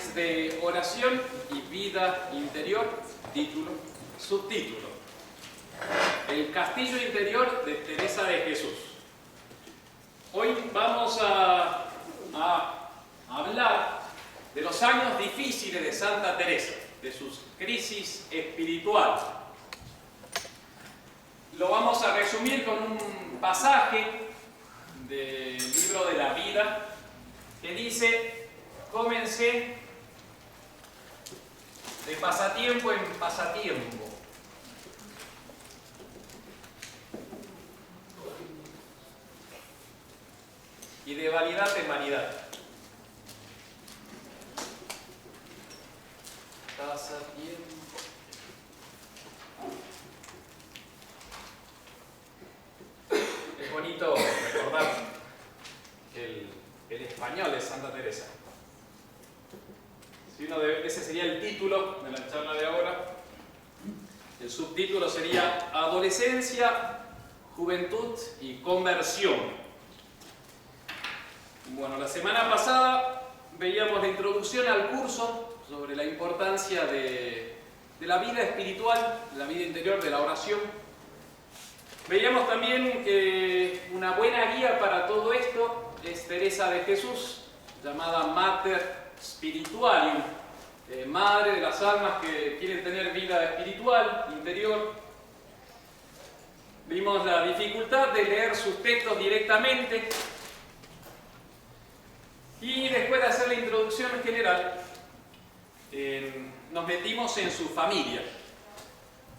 es de oración y vida interior, título, subtítulo: El castillo interior de Teresa de Jesús. Hoy vamos a hablar de los años difíciles de Santa Teresa, de sus crisis espirituales. Lo vamos a resumir con un pasaje del libro de la vida que dice: comencé de pasatiempo en pasatiempo, y de vanidad en vanidad. Pasatiempo. Es bonito recordar el español de Santa Teresa. Ese sería el título de la charla de ahora. El subtítulo sería Adolescencia, Juventud y Conversión. Bueno, la semana pasada veíamos la introducción al curso sobre la importancia de la vida espiritual, de la vida interior, de la oración. Veíamos también que una buena guía para todo esto es Teresa de Jesús, llamada Mater Spiritualium, madre de las almas que quieren tener vida espiritual, interior. Vimos la dificultad de leer sus textos directamente, y después de hacer la introducción general, nos metimos en su familia,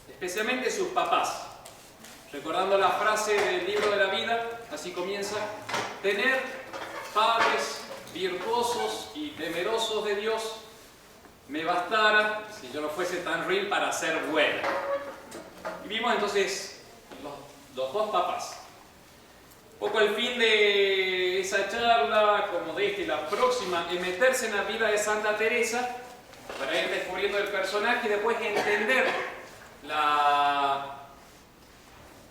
especialmente sus papás. Recordando la frase del libro de la vida, así comienza: tener padres virtuosos y temerosos de Dios me bastara si yo no fuese tan ruin para ser buena. Y vimos entonces los dos papás. Un poco el fin de esa charla, como de esta y la próxima, es meterse en la vida de Santa Teresa para ir descubriendo el personaje y después entender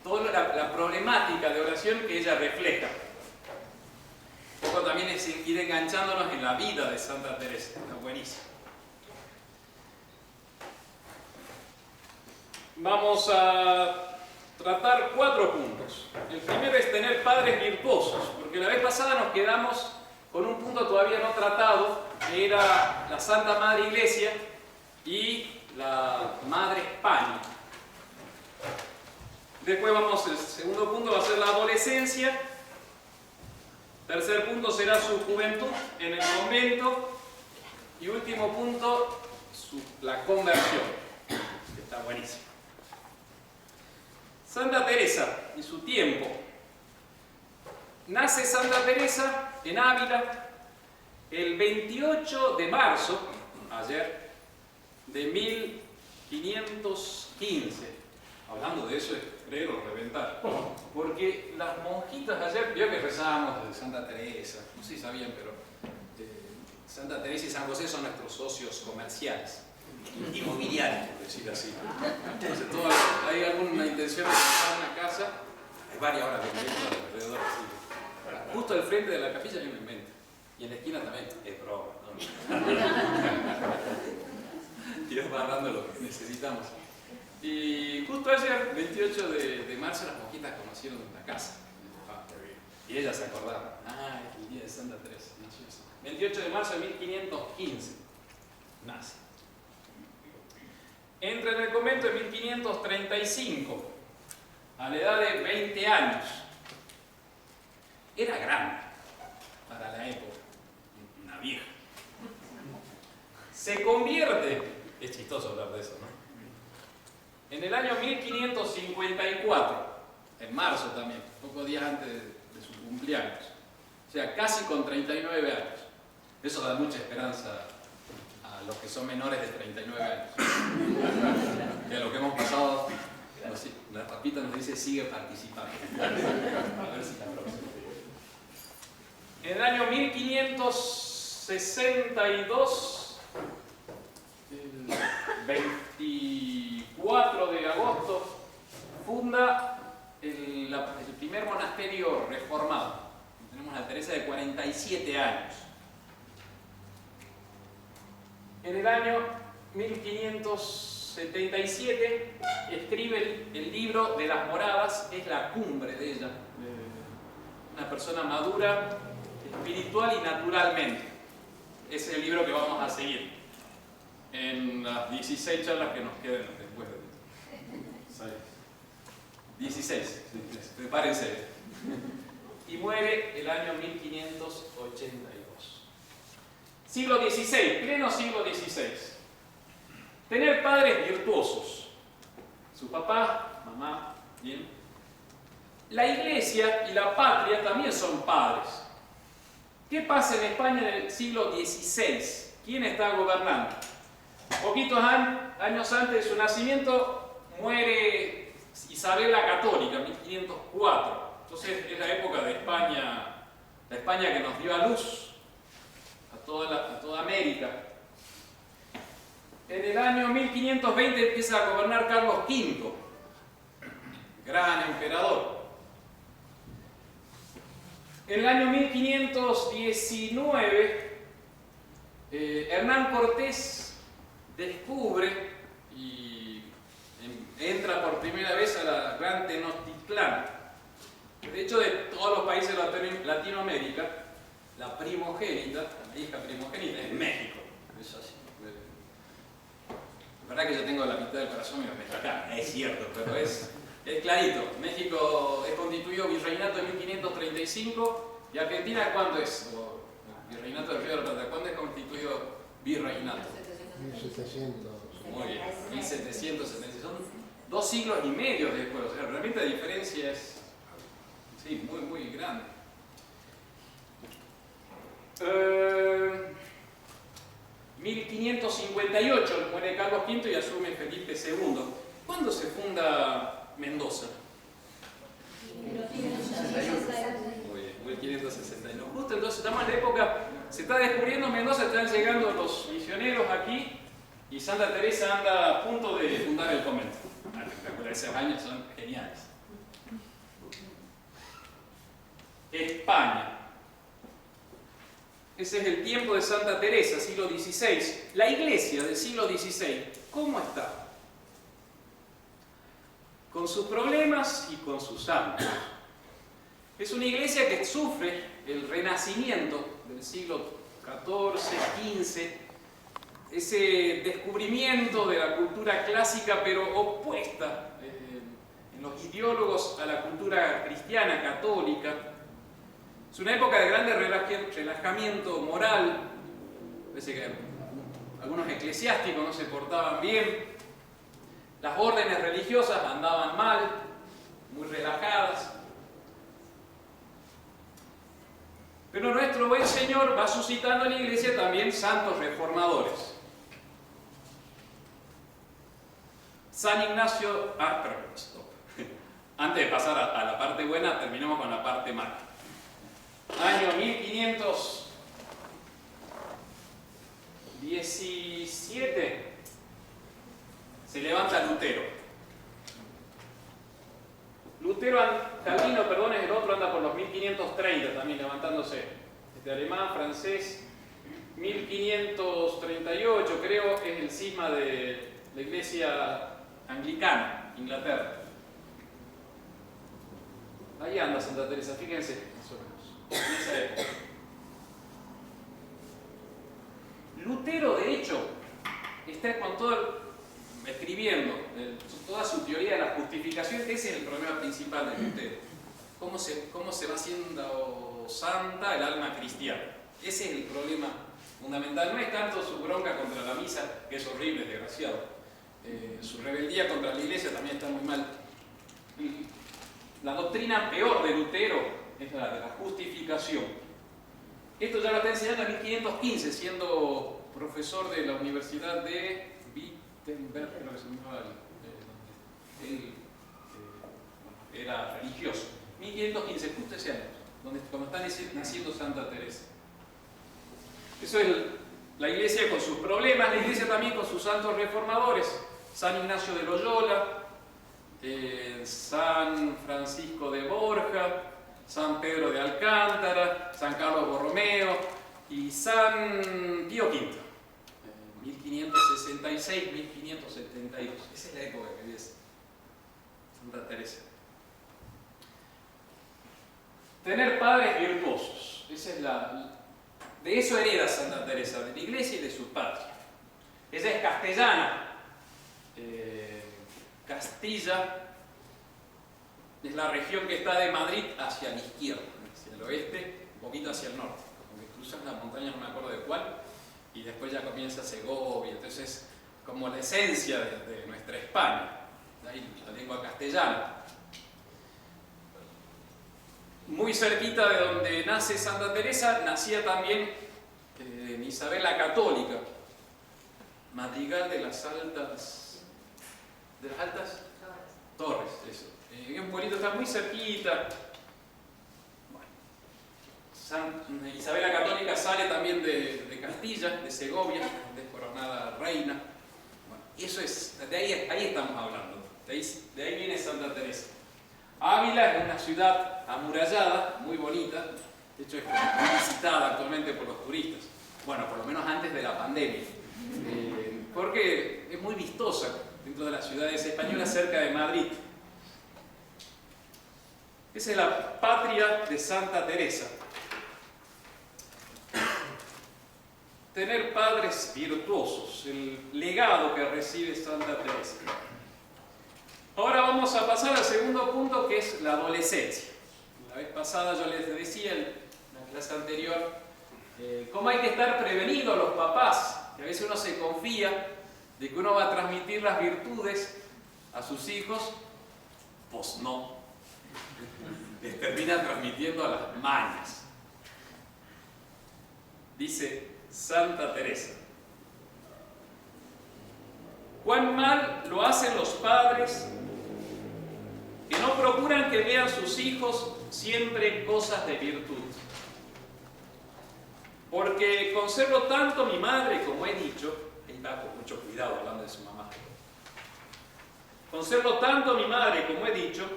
toda la problemática de oración que ella refleja. Un poco también es ir enganchándonos en la vida de Santa Teresa. Está buenísimo. Vamos a tratar 4 puntos. El primero es tener padres virtuosos, porque la vez pasada nos quedamos con un punto todavía no tratado, que era la Santa Madre Iglesia y la Madre España. Después el segundo punto va a ser la adolescencia. Tercer punto será su juventud en el convento. Y último punto, la conversión, que está buenísimo. Santa Teresa y su tiempo. Nace Santa Teresa en Ávila el 28 de marzo, ayer, de 1515. Hablando de eso es creer o reventar. Porque las monjitas ayer, vio que rezábamos de Santa Teresa, no sé si sabían, pero Santa Teresa y San José son nuestros socios comerciales, inmobiliarios, por decir así. Entonces, hay alguna intención de comprar una casa, hay varias horas vendiendo alrededor. Así. Justo al frente de la capilla hay un invento. Y en la esquina también. Es broma, ¿no? Dios va dando lo que necesitamos. Y justo ayer, 28 de marzo, las monjitas conocieron una casa. Y ellas se acordaron. Ah, es el día de Santa Teresa. 28 de marzo de 1515. Nace. Entra en el convento en 1535, a la edad de 20 años. Era grande para la época, una vieja. Se convierte, es chistoso hablar de eso, ¿no? En el año 1554, en marzo también, pocos días antes de su cumpleaños. O sea, casi con 39 años. Eso da mucha esperanza a los que son menores de 39 años. Que a lo que hemos pasado, la papita nos dice: sigue participando. A ver si la próxima. En el año 1562, el 24 de agosto, funda el primer monasterio reformado. Tenemos a Teresa de 47 años. En el año 1577 escribe el libro de las moradas, es la cumbre de ella, una persona madura, espiritual y naturalmente. Es el libro que vamos a seguir en las 16 charlas que nos queden después de 16, prepárense. Y muere el año 1582. Siglo XVI, pleno siglo XVI. Tener padres virtuosos. Su papá, mamá, bien. La iglesia y la patria también son padres. ¿Qué pasa en España en el siglo XVI? ¿Quién está gobernando? Poquitos años antes de su nacimiento muere Isabel la Católica, en 1504. Entonces es la época de España, la España que nos dio a luz a toda América. En el año 1520 empieza a gobernar Carlos V, gran emperador. En el año 1519, Hernán Cortés descubre y entra por primera vez a la Gran Tenochtitlán. De hecho, de todos los países de Latinoamérica, la primogénita, la hija primogénita, es México. Es así. La verdad que yo tengo la mitad del corazón y me acá. Es cierto, pero es clarito. México es constituido virreinato en 1535 y Argentina, ¿cuándo es? Virreinato del Río de la Plata, ¿cuándo es constituido virreinato? 1700. Muy bien, 1776. Son 2 siglos y medio después. O sea, realmente la diferencia es muy, muy grande. 1558 muere Carlos V y asume Felipe II. ¿Cuándo se funda Mendoza? 1561. Justo entonces estamos en la época, se está descubriendo Mendoza, están llegando los misioneros aquí y Santa Teresa anda a punto de fundar el convento. Esos años son geniales. España. Ese es el tiempo de Santa Teresa, siglo XVI. La iglesia del siglo XVI, ¿cómo está? Con sus problemas y con sus santos. Es una iglesia que sufre el renacimiento del siglo XIV, XV, ese descubrimiento de la cultura clásica, pero opuesta en los ideólogos a la cultura cristiana, católica. Es una época de grande relajamiento moral. Parece que algunos eclesiásticos no se portaban bien. Las órdenes religiosas andaban mal, muy relajadas. Pero nuestro buen Señor va suscitando en la iglesia también santos reformadores. San Ignacio... perdón, stop. Antes de pasar a la parte buena, terminamos con la parte mala. Año 1517 se levanta Lutero. Calvino, es el otro, anda por los 1530 también levantándose. Alemán, francés, 1538 creo es el cisma de la iglesia anglicana, Inglaterra. Ahí anda Santa Teresa, fíjense, más o menos, en esa época. Lutero, de hecho, está con escribiendo toda su teoría de la justificación. Ese es el problema principal de Lutero. ¿Cómo se va haciendo santa el alma cristiana? Ese es el problema fundamental. No es tanto su bronca contra la misa, que es horrible, desgraciado. Su rebeldía contra la iglesia también está muy mal. La doctrina peor de Lutero es la de la justificación. Esto ya lo está enseñando en 1515, siendo profesor de la Universidad de Wittenberg, creo que se llamaba, él era religioso. 1515, justo ese año, cuando está naciendo Santa Teresa. Eso es la iglesia con sus problemas, la iglesia también con sus santos reformadores. San Ignacio de Loyola, San Francisco de Borja, San Pedro de Alcántara, San Carlos Borromeo y San Pío V, 1566-1572. Esa es la época que vive Santa Teresa. Tener padres virtuosos. De eso hereda Santa Teresa, de la iglesia y de sus padres. Ella es castellana. Castilla es la región que está de Madrid hacia la izquierda, hacia el oeste, un poquito hacia el norte. Como que cruzan la montaña, no me acuerdo de cuál, y después ya comienza Segovia. Entonces, como la esencia de nuestra España, de ahí la lengua castellana. Muy cerquita de donde nace Santa Teresa, nacía también Isabel la Católica, madrigal de las altas Torres, eso. Es un pueblito, está muy cerquita. Bueno, Isabel la Católica sale también de Castilla, de Segovia, donde es coronada reina. Bueno, eso es, ahí estamos hablando, de ahí viene Santa Teresa. Ávila es una ciudad amurallada, muy bonita, de hecho es muy visitada actualmente por los turistas, bueno, por lo menos antes de la pandemia, porque es muy vistosa dentro de las ciudades españolas cerca de Madrid. Esa es la patria de Santa Teresa. Tener padres virtuosos, el legado que recibe Santa Teresa. Ahora vamos a pasar al segundo punto, que es la adolescencia. La vez pasada yo les decía en la clase anterior cómo hay que estar prevenidos los papás, que a veces uno se confía de que uno va a transmitir las virtudes a sus hijos, pues no. Les termina transmitiendo a las mañas. Dice Santa Teresa: cuán mal lo hacen los padres que no procuran que vean sus hijos siempre cosas de virtud. Porque conservo tanto mi madre, como he dicho, ahí va con mucho cuidado hablando de su mamá, conservo tanto mi madre, como he dicho,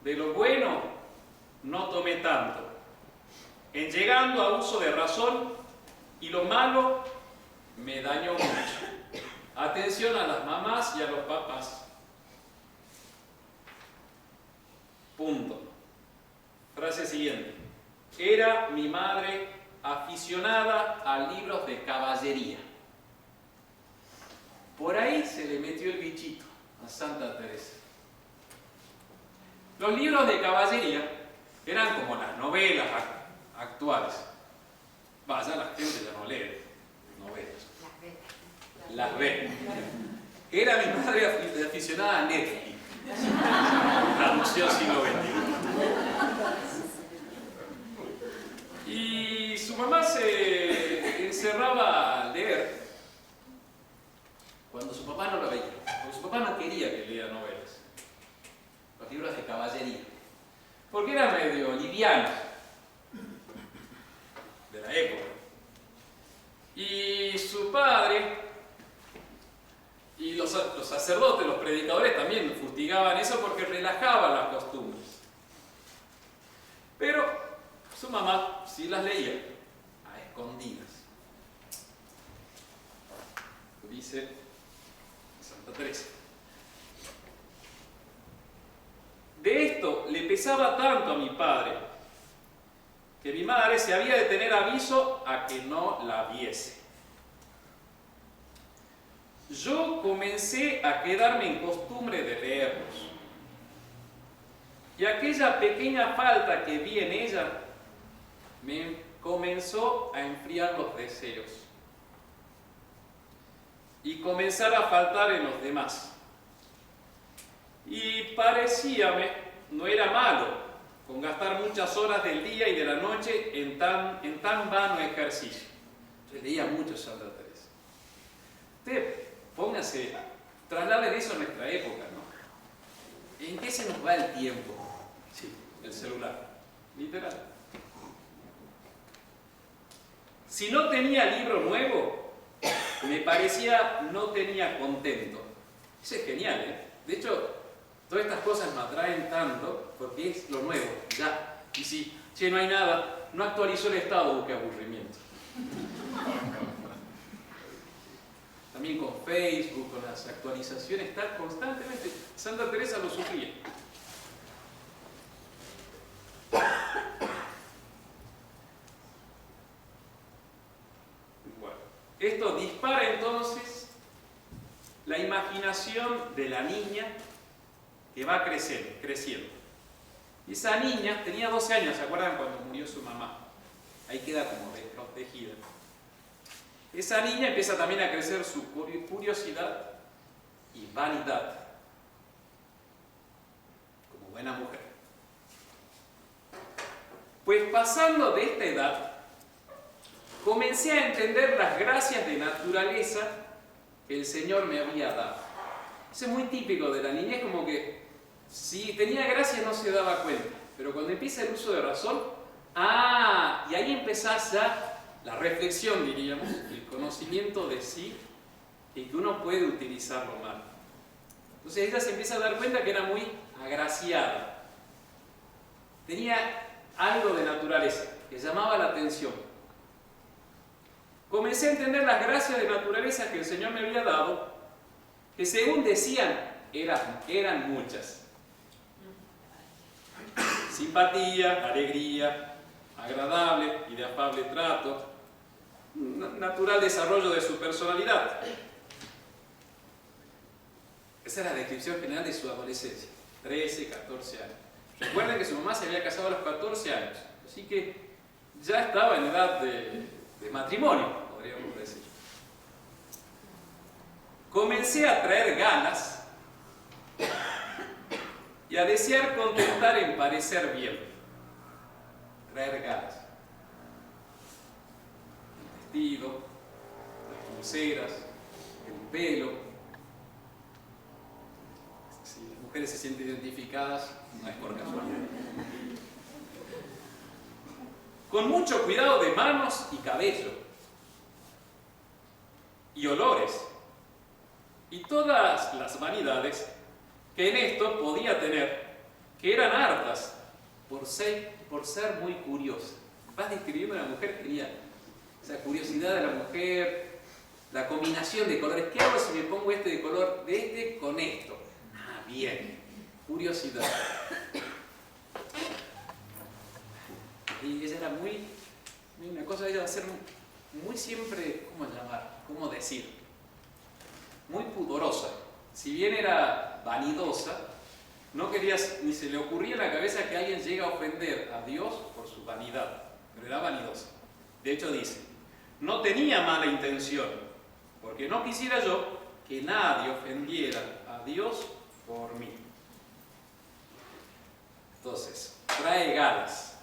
de lo bueno no tomé tanto, en llegando a uso de razón, y lo malo me dañó mucho. Atención a las mamás y a los papás. Punto. Frase siguiente. Era mi madre aficionada a libros de caballería. Por ahí se le metió el bichito a Santa Teresa. Los libros de caballería eran como las novelas actuales. Vaya, la gente ya no lee novelas. Las ve. Era mi madre aficionada a Netflix. Traducción siglo XXI. Y su mamá se encerraba a leer cuando su papá no lo veía. Porque su papá no quería que lea novelas. Los libros de caballería. Porque era medio liviano de la época. Y su padre y los sacerdotes, los predicadores también fustigaban eso porque relajaban las costumbres. Pero su mamá sí las leía a escondidas. Dice Santa Teresa. De esto le pesaba tanto a mi padre que mi madre se había de tener aviso a que no la viese. Yo comencé a quedarme en costumbre de leerlos. Y aquella pequeña falta que vi en ella me comenzó a enfriar los deseos y comenzar a faltar en los demás. Y parecíame, no era malo, con gastar muchas horas del día y de la noche en tan vano ejercicio. Yo leía mucho Santa Teresa. Usted póngase, traslade eso a nuestra época, ¿no? ¿En qué se nos va el tiempo? Sí, el celular, literal. Si no tenía libro nuevo, me parecía no tenía contento. Eso es genial, ¿eh? De hecho, todas estas cosas me atraen tanto porque es lo nuevo, ya. Y si no hay nada, no actualizó el estado, qué aburrimiento. también con Facebook, con las actualizaciones, está constantemente. Santa Teresa lo sufría. Bueno, esto dispara entonces la imaginación de la niña que va creciendo. Y esa niña tenía 12 años, ¿se acuerdan cuando murió su mamá? Ahí queda como desprotegida. Esa niña empieza también a crecer su curiosidad y vanidad, como buena mujer. Pues pasando de esta edad, comencé a entender las gracias de naturaleza que el Señor me había dado. Eso es muy típico de la niñez, como que si tenía gracia no se daba cuenta, pero cuando empieza el uso de razón, y ahí empezás ya la reflexión, diríamos, el conocimiento de sí, y que uno puede utilizarlo mal. Entonces ella se empieza a dar cuenta que era muy agraciada. Tenía algo de naturaleza que llamaba la atención. Comencé a entender las gracias de naturaleza que el Señor me había dado, que según decían, eran muchas. Simpatía, alegría, agradable y de afable trato, natural desarrollo de su personalidad. Esa es la descripción general de su adolescencia, 13, 14 años. Recuerden que su mamá se había casado a los 14 años, así que ya estaba en edad de matrimonio, podríamos decir. Comencé a traer ganas y a desear contentar en parecer bien. Traer ganas. El vestido, las pulseras, el pelo. Si las mujeres se sienten identificadas, no es por casualidad. Con mucho cuidado de manos y cabello. Y olores. Y todas las vanidades que en esto podía tener, que eran hartas por ser muy curiosa. Vas describiendo a la mujer que tenía esa curiosidad de la mujer, la combinación de colores. ¿Qué hago si me pongo este de color de este con esto? Bien, curiosidad. Y ella era una cosa de ella va a ser muy siempre, ¿cómo decir? Muy pudorosa. Si bien era vanidosa, no quería, ni se le ocurría en la cabeza que alguien llegue a ofender a Dios por su vanidad, pero era vanidosa. De hecho dice, no tenía mala intención, porque no quisiera yo que nadie ofendiera a Dios por mí. Entonces, trae ganas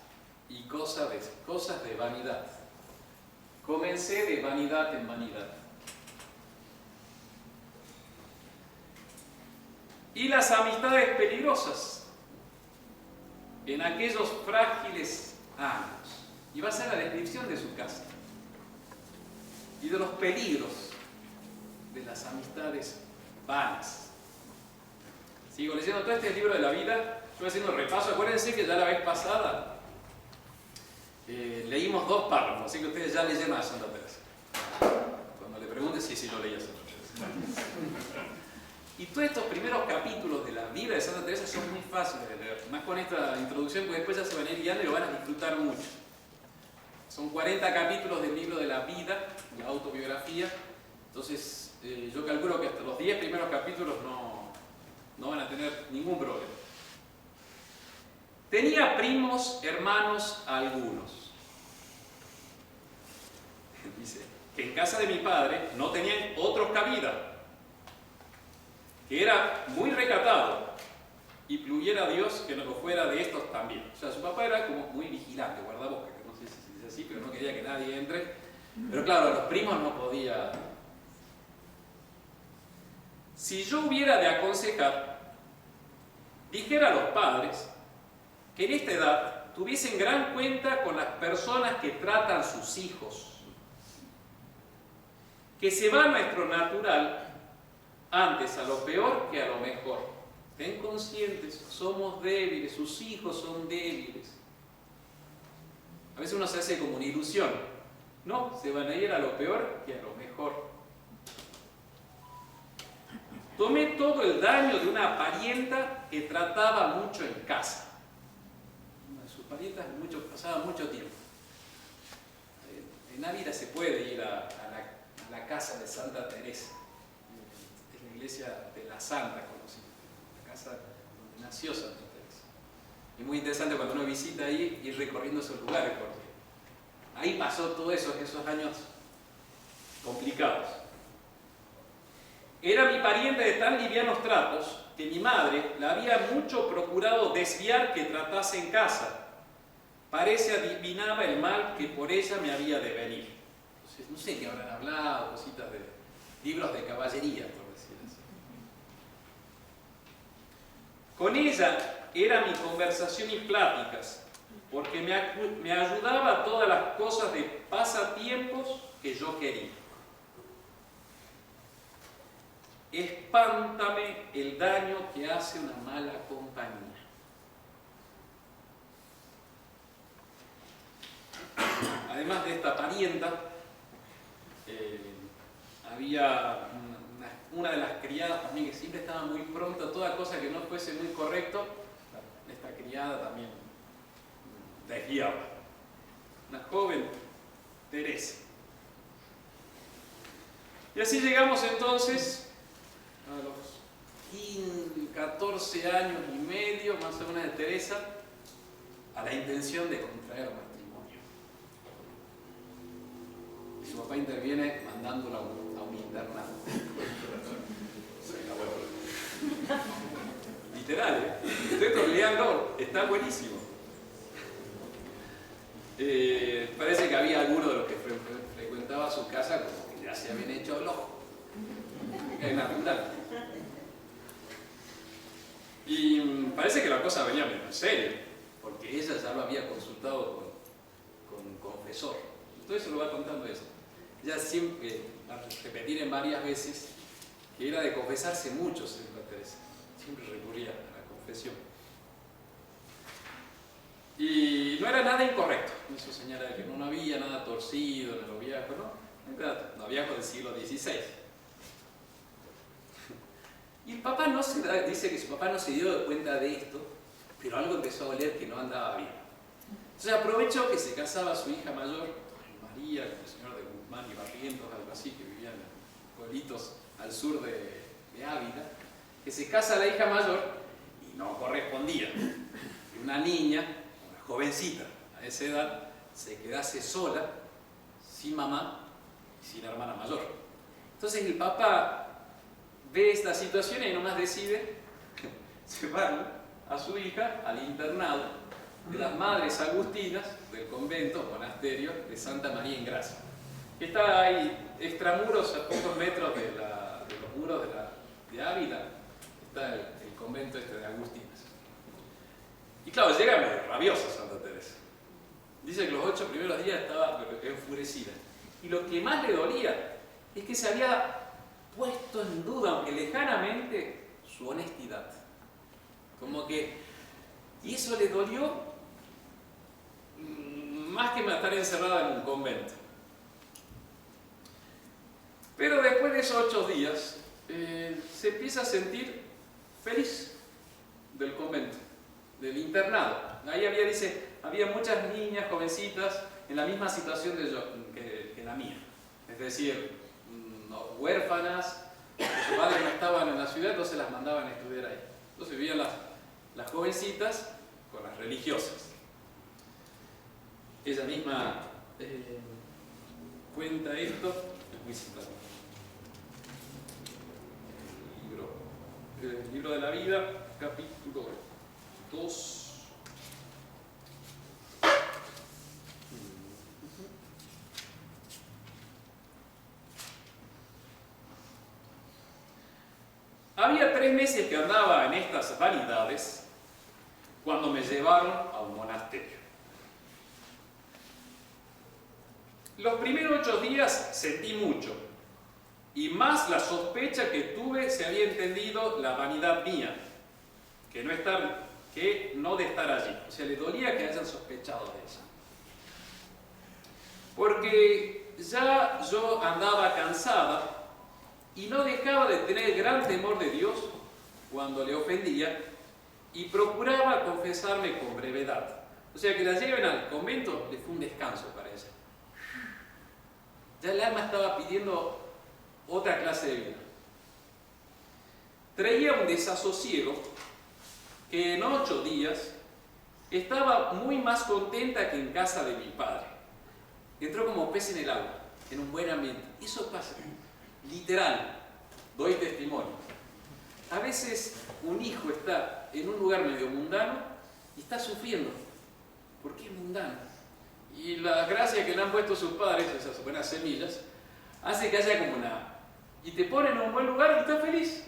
y cosas de vanidad. Comencé de vanidad en vanidad. Y las amistades peligrosas en aquellos frágiles años. Y va a ser la descripción de su casa. Y de los peligros de las amistades vanas. Sigo leyendo todo este libro de la vida. Estoy haciendo repaso. Acuérdense que ya la vez pasada leímos 2 párrafos, así que ustedes ya leyeron a Santa Teresa. Cuando le pregunten si lo leía Santa Teresa. Y todos estos primeros capítulos de la vida de Santa Teresa son muy fáciles de leer. Más con esta introducción, porque después ya se van a ir guiando y lo van a disfrutar mucho. Son 40 capítulos del libro de la vida, la autobiografía. Entonces, yo calculo que hasta los 10 primeros capítulos no van a tener ningún problema. Tenía primos, hermanos, algunos. Dice que en casa de mi padre no tenían otros cabida, que era muy recatado y pluguiera a Dios que no lo fuera de estos también. O sea, su papá era como muy vigilante, guardabosques, no sé si es así, pero no quería que nadie entre. Pero claro, a los primos no podía. Si yo hubiera de aconsejar, dijera a los padres que en esta edad tuviesen gran cuenta con las personas que tratan sus hijos, que se va nuestro natural antes a lo peor que a lo mejor. Ten conscientes, somos débiles, sus hijos son débiles. A veces uno se hace como una ilusión. No, se van a ir a lo peor que a lo mejor. tomé todo el daño de una parienta que trataba mucho en casa. Una de sus parientas pasaba mucho tiempo. En Ávila se puede ir a la casa de Santa Teresa. Es la iglesia de la Santa conocida, la casa donde nació Santa Teresa. Y muy interesante cuando uno visita ahí ir recorriendo esos lugares, porque ahí pasó todo eso, esos años complicados. Era mi pariente de tan livianos tratos que mi madre la había mucho procurado desviar que tratase en casa. Parece adivinaba el mal que por ella me había de venir. Entonces, no sé qué habrán hablado, cositas de libros de caballería, por decir así. Con ella era mi conversación y pláticas, porque me ayudaba a todas las cosas de pasatiempos que yo quería. Espántame el daño que hace una mala compañía. Además de esta parienta, había una de las criadas también que siempre estaba muy pronta a toda cosa que no fuese muy correcto. Esta criada también desviaba. Una joven Teresa. Y así llegamos entonces a los 14 años y medio, más o menos, de Teresa, a la intención de contraer matrimonio. Y su papá interviene mandándola a un internado. Literal, ¿eh? Ustedes leanlo, está buenísimo. Parece que había alguno de los que frecuentaba su casa como que ya se habían hecho el ojo. Es natural. Y parece que la cosa venía menos en serio, porque ella ya lo había consultado con confesor. Todo eso lo va contando ella. Ella siempre, va a repetir en varias veces, que era de confesarse mucho, Santa Teresa. Siempre recurría a la confesión. Y no era nada incorrecto. Eso señala que no había nada torcido en el noviazgo, ¿no? Era noviazgo del siglo XVI. Y el papá dice que su papá no se dio cuenta de esto, pero algo empezó a oler que no andaba bien. Entonces aprovechó que se casaba su hija mayor, María, el señor de Guzmán y Barrientos, algo así, que vivían en pueblitos al sur de Ávila, que se casa la hija mayor y no correspondía. Y una niña, una jovencita a esa edad, se quedase sola, sin mamá y sin hermana mayor. Entonces el papá ve esta situación y nomás decide llevarla a su hija al internado de las Madres Agustinas del convento o monasterio de Santa María en Gracia, que está ahí extramuros, a pocos metros de los muros de Ávila. Está el convento este de Agustinas. Y claro, llega medio rabiosa Santa Teresa. Dice que los 8 primeros días estaba enfurecida. Y lo que más le dolía es que se había puesto en duda, aunque lejanamente, su honestidad. Como que, y eso le dolió más que estar encerrada en un convento. Pero después de esos 8 días, se empieza a sentir feliz del convento, del internado. Ahí había muchas niñas jovencitas en la misma situación que la mía. Es decir, huérfanas, sus padres no estaban en la ciudad, entonces las mandaban a estudiar ahí. Entonces vivían las jovencitas con las religiosas. Ella misma cuenta esto, es muy citado. El libro de la vida, capítulo 2. Había 3 meses que andaba en estas vanidades cuando me llevaron a un monasterio. Los primeros 8 días sentí mucho, y más la sospecha que tuve se había entendido la vanidad mía, que no de estar allí. O sea, le dolía que hayan sospechado de ella. Porque ya yo andaba cansada y no dejaba de tener gran temor de Dios cuando le ofendía y procuraba confesarme con brevedad. O sea, que la lleven al convento le fue un descanso para ella. Ya el alma estaba pidiendo otra clase de vida. Traía un desasosiego que en 8 días estaba muy más contenta que en casa de mi padre. Entró como pez en el agua, en un buen ambiente. Eso pasa, literal, doy testimonio. A veces un hijo está en un lugar medio mundano y está sufriendo. ¿Por qué mundano? Y la gracia que le han puesto sus padres, esas buenas semillas, hace que haya como una... Y te ponen en un buen lugar y estás feliz.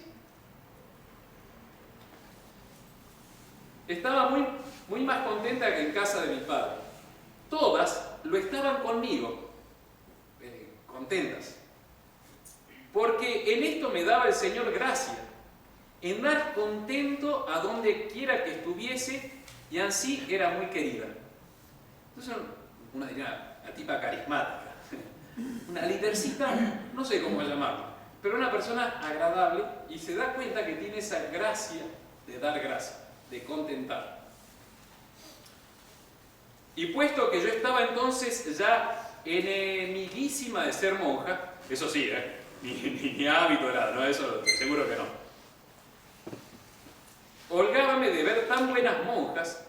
Estaba muy más contenta que en casa de mi padre. Todas lo estaban conmigo, contentas. Porque en esto me daba el Señor gracia, en dar contento a donde quiera que estuviese, y así era muy querida. Entonces, una tipa carismática, una lidercita, no sé cómo llamarla, pero una persona agradable, y se da cuenta que tiene esa gracia de dar gracia, de contentar. Y puesto que yo estaba entonces ya enemiguísima de ser monja, eso sí, ni hábito era, no, eso seguro que no. Holgábame de ver tan buenas monjas,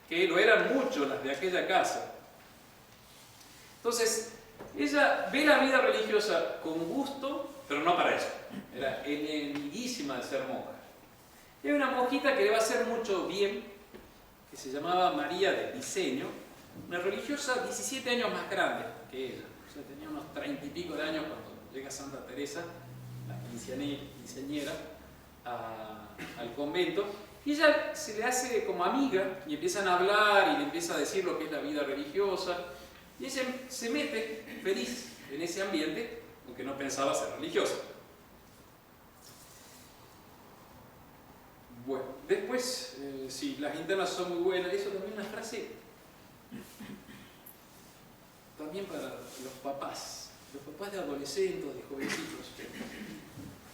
que lo eran mucho las de aquella casa. Entonces, ella ve la vida religiosa con gusto, pero no para eso. Era enemiguísima de ser monja. Y hay una monjita que le va a hacer mucho bien, que se llamaba María de Diseño, una religiosa 17 años más grande que ella. O sea, tenía unos 30 y pico de años cuando llega Santa Teresa, la quinceañera, al convento. Y ella se le hace como amiga y empiezan a hablar y le empieza a decir lo que es la vida religiosa. Y ella se mete feliz en ese ambiente, aunque no pensaba ser religiosa. Bueno, después, sí, las internas son muy buenas. Eso también es una frase también para los papás de adolescentes, de jovencitos,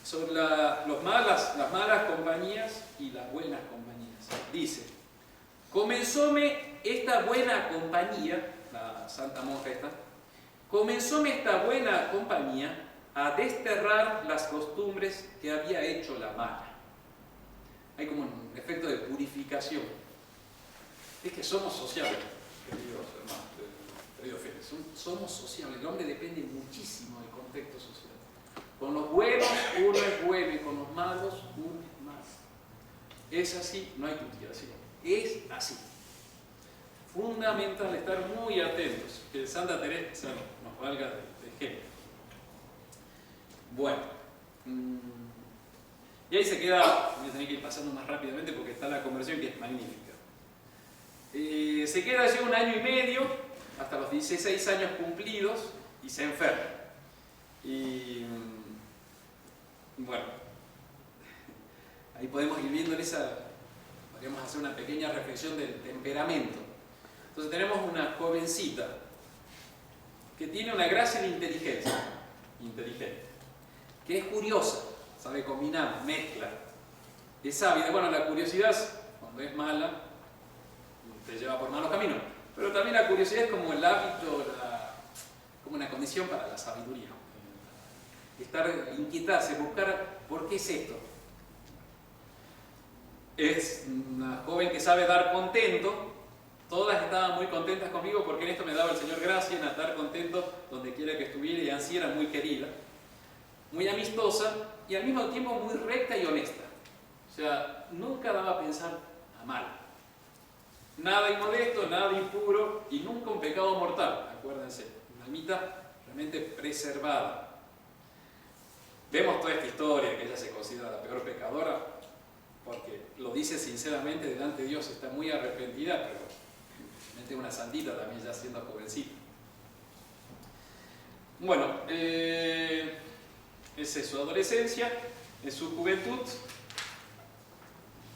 sobre las malas compañías y las buenas compañías. Dice: comenzóme esta buena compañía, la santa monja esta, comenzóme esta buena compañía a desterrar las costumbres que había hecho la mala. Hay como un efecto de purificación. Es que somos sociables, queridos hermanos, queridos fieles. Somos sociables. El hombre depende muchísimo del contexto social. Con los buenos uno es bueno y con los malos uno es malo. Es así, no hay tutiación. Es así. Fundamental estar muy atentos. Que Santa Teresa nos valga de ejemplo. Bueno. Y ahí se queda, voy a tener que ir pasando más rápidamente porque está la conversión que es magnífica. Se queda allí 1 año y medio, hasta los 16 años cumplidos, y se enferma. Y bueno, ahí podemos ir viendo podríamos hacer una pequeña reflexión del temperamento. Entonces tenemos una jovencita que tiene una gracia de inteligencia, inteligente, que es curiosa, sabe combinar, mezcla, es sabia. Bueno, la curiosidad, cuando es mala, te lleva por malos caminos, pero también la curiosidad es como el hábito, como una condición para la sabiduría. Estar, inquietarse, buscar por qué es esto. Es una joven que sabe dar contento. Todas estaban muy contentas conmigo porque en esto me daba el Señor gracia, en estar contento donde quiera que estuviera, y así era muy querida, muy amistosa y al mismo tiempo muy recta y honesta. O sea, nunca daba a pensar a mal. Nada inmodesto, nada impuro y nunca un pecado mortal, acuérdense. Una almita realmente preservada. Vemos toda esta historia, que ella se considera la peor pecadora, porque lo dice sinceramente delante de Dios, está muy arrepentida, pero realmente una santita también ya siendo jovencita. Bueno, es su adolescencia, es su juventud,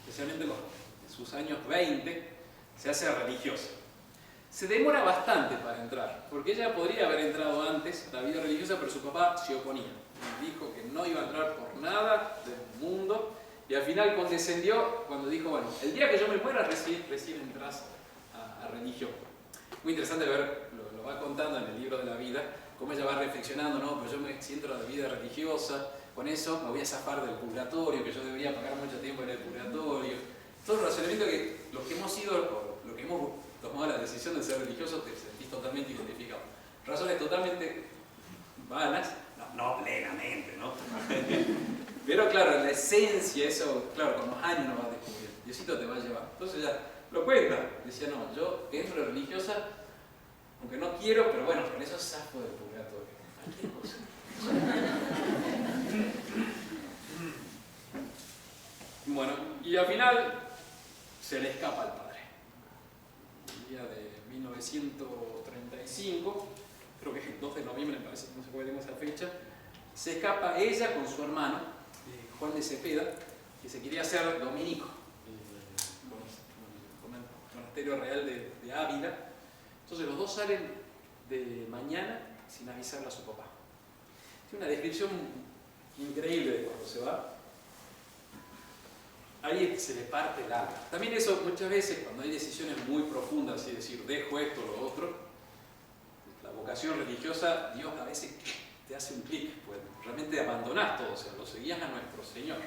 especialmente en sus años 20, se hace religiosa. Se demora bastante para entrar, porque ella podría haber entrado antes a la vida religiosa, pero su papá se oponía. dijo que no iba a entrar por nada del mundo, y al final condescendió cuando dijo, bueno, el día que yo me muera recién entras a religión. Muy interesante ver, lo va contando en el libro de la vida, cómo ella va reflexionando, no, pues si entro a la vida religiosa, con eso me voy a zafar del purgatorio, que yo debería pagar mucho tiempo en el purgatorio. Todo el razonamiento que los que hemos sido, o los que hemos tomado la decisión de ser religiosos, te sentís totalmente identificado. Razones totalmente vanas, no plenamente, ¿no? Pero claro, en la esencia, eso, claro, con los años nos va a descubrir. Diosito te va a llevar. Entonces ya lo cuenta. Decía, no, yo entro religiosa, aunque no quiero, pero bueno, con eso zafo del purgatorio. Cualquier cosa. Bueno, y al final se le escapa al padre. El día de 1935, creo que es el 2 de noviembre, me parece, no se puede tener esa fecha, se escapa ella con su hermano, Juan de Cepeda, que se quería hacer dominico, con el monasterio real de Ávila. Entonces los dos salen de mañana sin avisarle a su papá. Tiene una descripción increíble de cuando se va. Ahí se le parte el alma. También eso muchas veces cuando hay decisiones muy profundas, es decir, dejo esto o lo otro, la vocación religiosa, Dios a veces te hace un clic, pues realmente abandonás todo, o sea, lo seguías a nuestro Señor.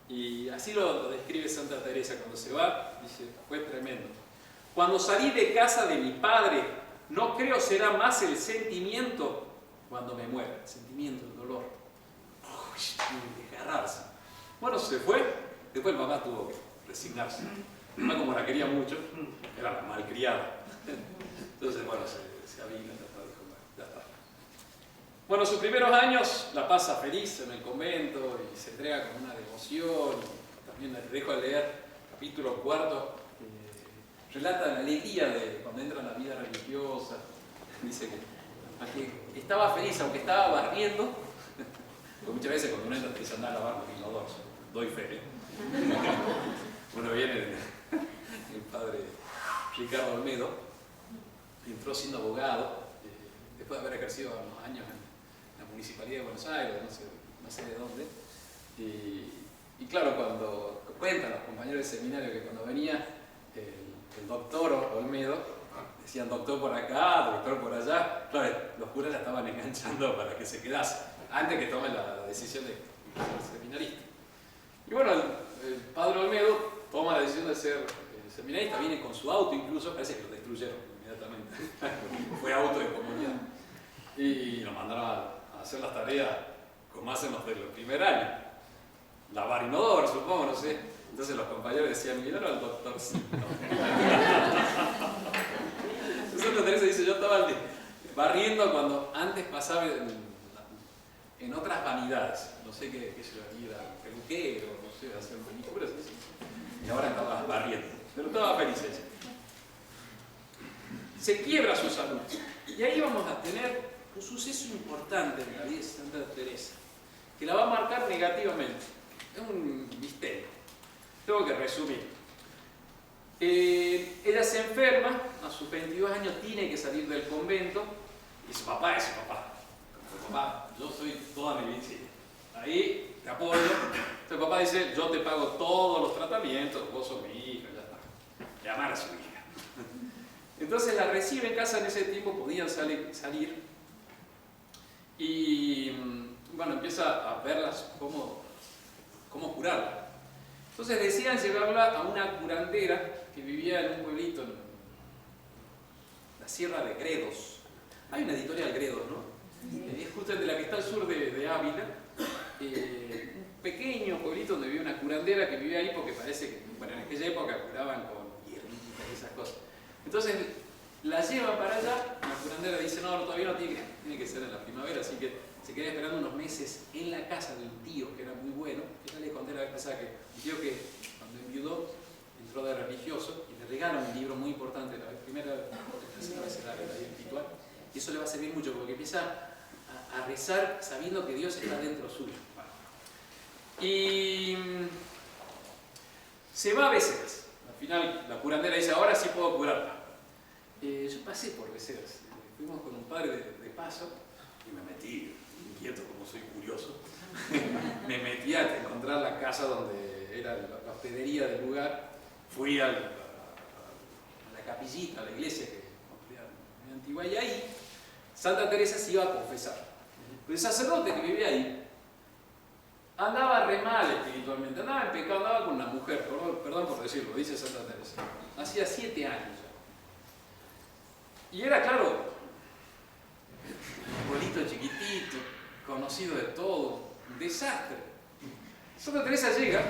Y así lo describe Santa Teresa cuando se va, dice, fue tremendo. Cuando salí de casa de mi padre, no creo será más el sentimiento cuando me muera, el sentimiento, el dolor. Desgarrarse. Bueno, se fue. Después el papá tuvo que resignarse. Mamá, como la quería mucho, era la malcriada. Entonces, bueno, se avina, dijo, ya está. Bueno, sus primeros años la pasa feliz en el convento y se entrega con una devoción. También les dejo de leer capítulo 4, relata la alegría de cuando entra en la vida religiosa. Dice que estaba feliz, aunque estaba barriendo, porque muchas veces cuando uno entra te dicen andar a lavar los inodoros, doy fe. Bueno, viene el padre Ricardo Olmedo, entró siendo abogado, después de haber ejercido unos años en la Municipalidad de Buenos Aires, no sé de dónde. Y claro, cuando cuentan los compañeros de seminario que cuando venía el doctor Olmedo, decían doctor por acá, doctor por allá, claro, los curas la estaban enganchando para que se quedase, antes que tome la decisión de ser seminarista. Y bueno, el padre Olmedo toma la decisión de ser seminarista, viene con su auto incluso, parece que lo destruyeron inmediatamente, fue auto de comunidad, y lo mandaron a hacer las tareas como hacen los del primer año, lavar inodoro, supongo, no sé. Entonces los compañeros decían, miraron al doctor Cito. Santa Teresa dice, yo estaba barriendo cuando antes pasaba en otras vanidades, no sé qué se lo ir al peluquero, no sé, hacer manicuras, y ahora estaba barriendo, pero estaba feliz ella. Se quiebra su salud, y ahí vamos a tener un suceso importante en la vida de Santa Teresa, que la va a marcar negativamente. Es un misterio, tengo que resumir. Ella se enferma, a sus 22 años tiene que salir del convento, y su papá es su papá. Papá, yo soy toda mi vida, ahí te apoyo. Entonces el papá dice, yo te pago todos los tratamientos, vos sos mi hija, ya está. Llamar a su hija. Entonces la recibe en casa, en ese tiempo podían salir. Y bueno, empieza a verlas cómo curarla. Entonces decían llevarla a una curandera que vivía en un pueblito en la Sierra de Gredos. Hay una editorial Gredos, ¿no? Es justo de la que está al sur de Ávila, un pequeño pueblito donde vivía una curandera que vivía ahí porque parece que, bueno, en aquella época curaban con hierbitas y esas cosas. Entonces la llevan para allá, la curandera dice, no, todavía no tiene que ser en la primavera, así que se queda esperando unos meses en la casa de un tío que era muy bueno, que ya les conté la vez pasada que un tío que cuando enviudó entró de religioso y le regala un libro muy importante, la primera vez era la vida espiritual, y eso le va a servir mucho porque empieza a rezar sabiendo que Dios está dentro suyo. Y se va a Beceras. Al final la curandera dice, ahora sí puedo curarla. Yo pasé por Beceras, fuimos con un padre de paso y me metí inquieto como soy curioso, me metí a encontrar la casa donde era la hospedería del lugar, fui a la capillita, a la iglesia que construían muy antigua, y ahí Santa Teresa se iba a confesar. Pero el sacerdote que vivía ahí andaba re mal espiritualmente, andaba en pecado, andaba con una mujer, perdón por decirlo, dice Santa Teresa, hacía 7 años ya. Y era, claro, un bolito chiquitito, conocido de todo, un desastre. Santa Teresa llega,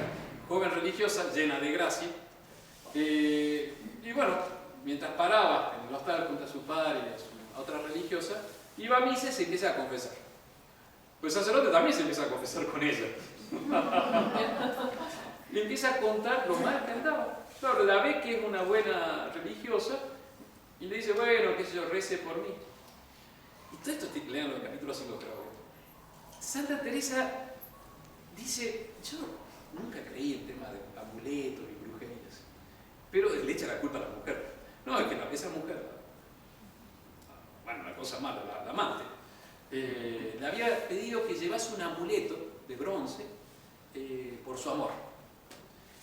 joven religiosa, llena de gracia, y bueno, mientras paraba en el hostal junto a su padre y a otra religiosa, iba a misa y se empieza a confesar. Pues el sacerdote también se empieza a confesar con ella. Le empieza a contar lo mal que andaba. Claro, la ve que es una buena religiosa y le dice, bueno, qué sé yo, rece por mí. Y todo esto, lean el capítulo 5, creo. Santa Teresa dice, yo nunca creí en tema de amuletos y brujerías, pero le echa la culpa a la mujer. No, es que esa mujer, bueno, una cosa mala, la amante, le había pedido que llevase un amuleto de bronce por su amor.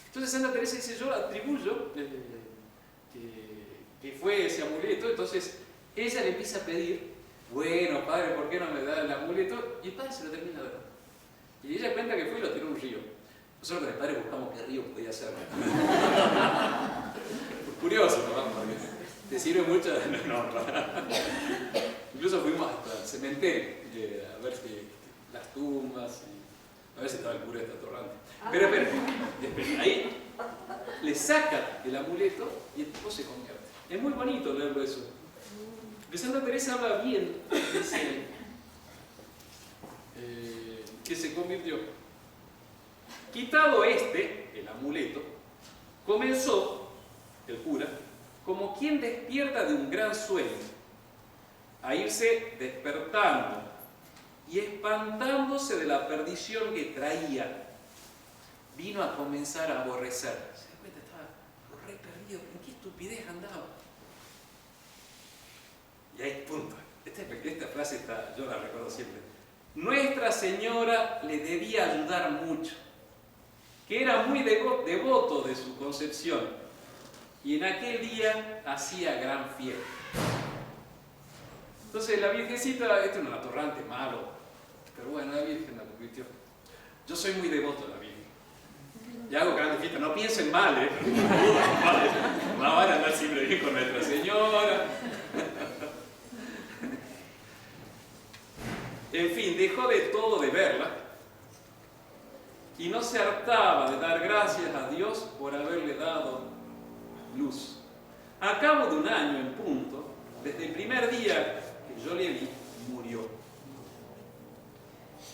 Entonces Santa Teresa dice, yo atribuyo que fue ese amuleto. Entonces ella le empieza a pedir, bueno, padre, ¿por qué no me da el amuleto? Y el padre se lo termina dando. Y ella cuenta que fue y lo tiró a un río. Nosotros con el padre buscamos qué río podía ser. Curioso, ¿no? Porque te sirve mucho. No. Incluso fuimos hasta el cementerio a ver las tumbas, y a ver si estaba el cura de Tatorrante. Pero ahí le saca el amuleto y el tipo se convierte. Es muy bonito leerlo eso. De Santa Teresa habla bien, dice que se convirtió. Quitado el amuleto, comenzó el cura como quien despierta de un gran sueño, a irse despertando y espantándose de la perdición que traía. Vino a comenzar a aborrecer. Se da cuenta, estaba re perdido, ¿en qué estupidez andaba? Y ahí, punto. Esta frase yo la recuerdo siempre. Nuestra Señora le debía ayudar mucho, que era muy devoto de su concepción, y en aquel día hacía gran fiesta. Entonces la Virgencita, esto es un atorrante malo, pero bueno, la Virgen la convirtió. Yo soy muy devoto de la Virgen. Y hago grandes fiestas, no piensen mal, no van a andar siempre bien con Nuestra Señora. En fin, dejó de todo de verla y no se hartaba de dar gracias a Dios por haberle dado luz. A cabo de un año en punto, desde el primer día que yo le vi, murió.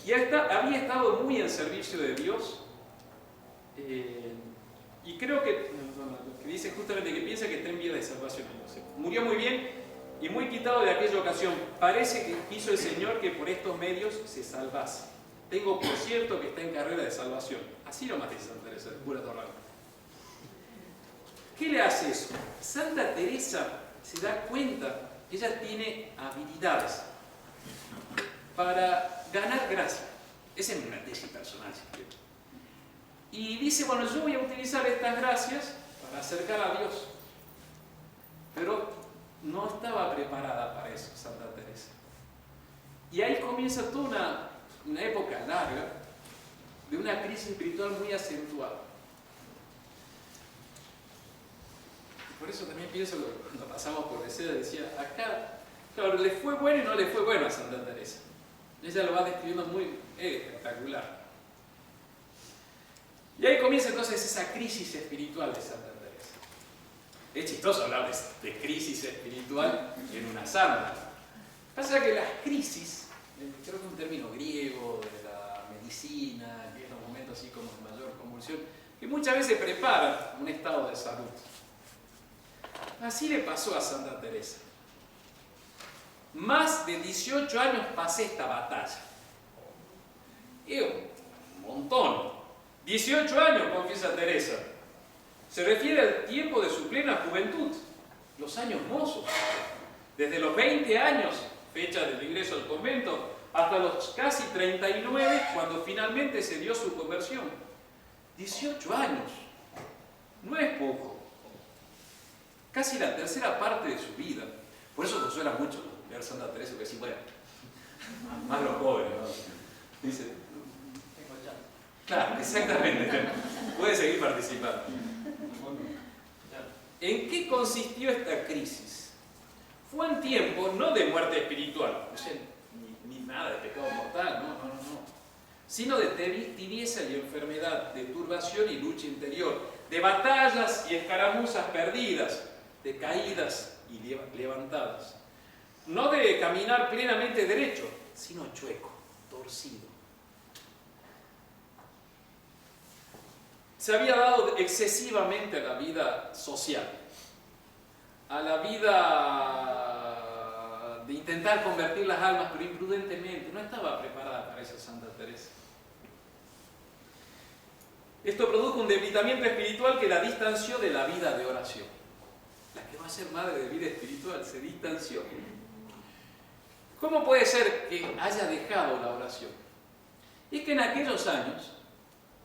Y había estado muy en servicio de Dios, y creo que dice justamente que piensa que está en vía de salvación. Murió muy bien y muy quitado de aquella ocasión. Parece que quiso el Señor que por estos medios se salvase. Tengo por cierto que está en carrera de salvación. Así lo dice Santa Teresa, el cura Torralba. ¿Qué le hace eso? Santa Teresa se da cuenta que ella tiene habilidades para ganar gracia. Esa es una tesis personal, si quiero. Y dice, bueno, yo voy a utilizar estas gracias para acercar a Dios. Pero no estaba preparada para eso, Santa Teresa. Y ahí comienza toda una época larga de una crisis espiritual muy acentuada. Por eso también pienso que cuando pasamos por Beceda decía, acá, claro, le fue bueno y no le fue bueno a Santa Teresa. Ella lo va describiendo muy espectacular. Y ahí comienza entonces esa crisis espiritual de Santa Teresa. Es chistoso hablar de crisis espiritual en una santa. Pasa que las crisis, creo que es un término griego de la medicina, que es un momento así como de mayor convulsión, que muchas veces preparan un estado de salud. Así le pasó a Santa Teresa. Más de 18 años pasé esta batalla. Y un montón. 18 años, confiesa Teresa. Se refiere al tiempo de su plena juventud, los años mozos. Desde los 20 años, fecha del ingreso al convento, hasta los casi 39, cuando finalmente se dio su conversión. 18 años. No es poco. Casi la tercera parte de su vida. Por eso consuela mucho leer Santa Teresa, que decir, bueno, más los jóvenes, ¿no? Dice, claro, exactamente. Puede seguir participando. ¿En qué consistió esta crisis? Fue un tiempo no de muerte espiritual, o sea, ni nada de pecado mortal, no, sino de tibieza y enfermedad, de turbación y lucha interior, de batallas y escaramuzas perdidas, de caídas y levantadas. No de caminar plenamente derecho, sino chueco, torcido. Se había dado excesivamente a la vida social, a la vida de intentar convertir las almas, pero imprudentemente. No estaba preparada para eso Santa Teresa. Esto produjo un debilitamiento espiritual que la distanció de la vida de oración. La que va a ser madre de vida espiritual se distanció. ¿Cómo puede ser que haya dejado la oración? Es que en aquellos años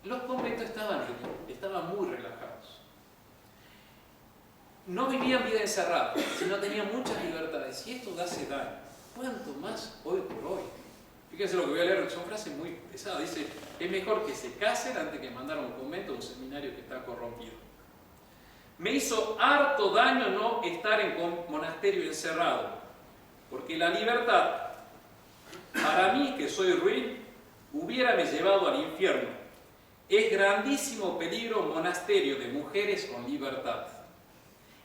los conventos estaban muy relajados. No vivían vida encerrada, sino tenían muchas libertades. Y esto hace daño. ¿Cuánto más hoy por hoy? Fíjense lo que voy a leer, son frases muy pesadas. Dice, es mejor que se casen antes que mandar a un convento o un seminario que está corrompido. Me hizo harto daño no estar en monasterio encerrado, porque la libertad, para mí que soy ruin, hubiérame llevado al infierno. Es grandísimo peligro monasterio de mujeres con libertad.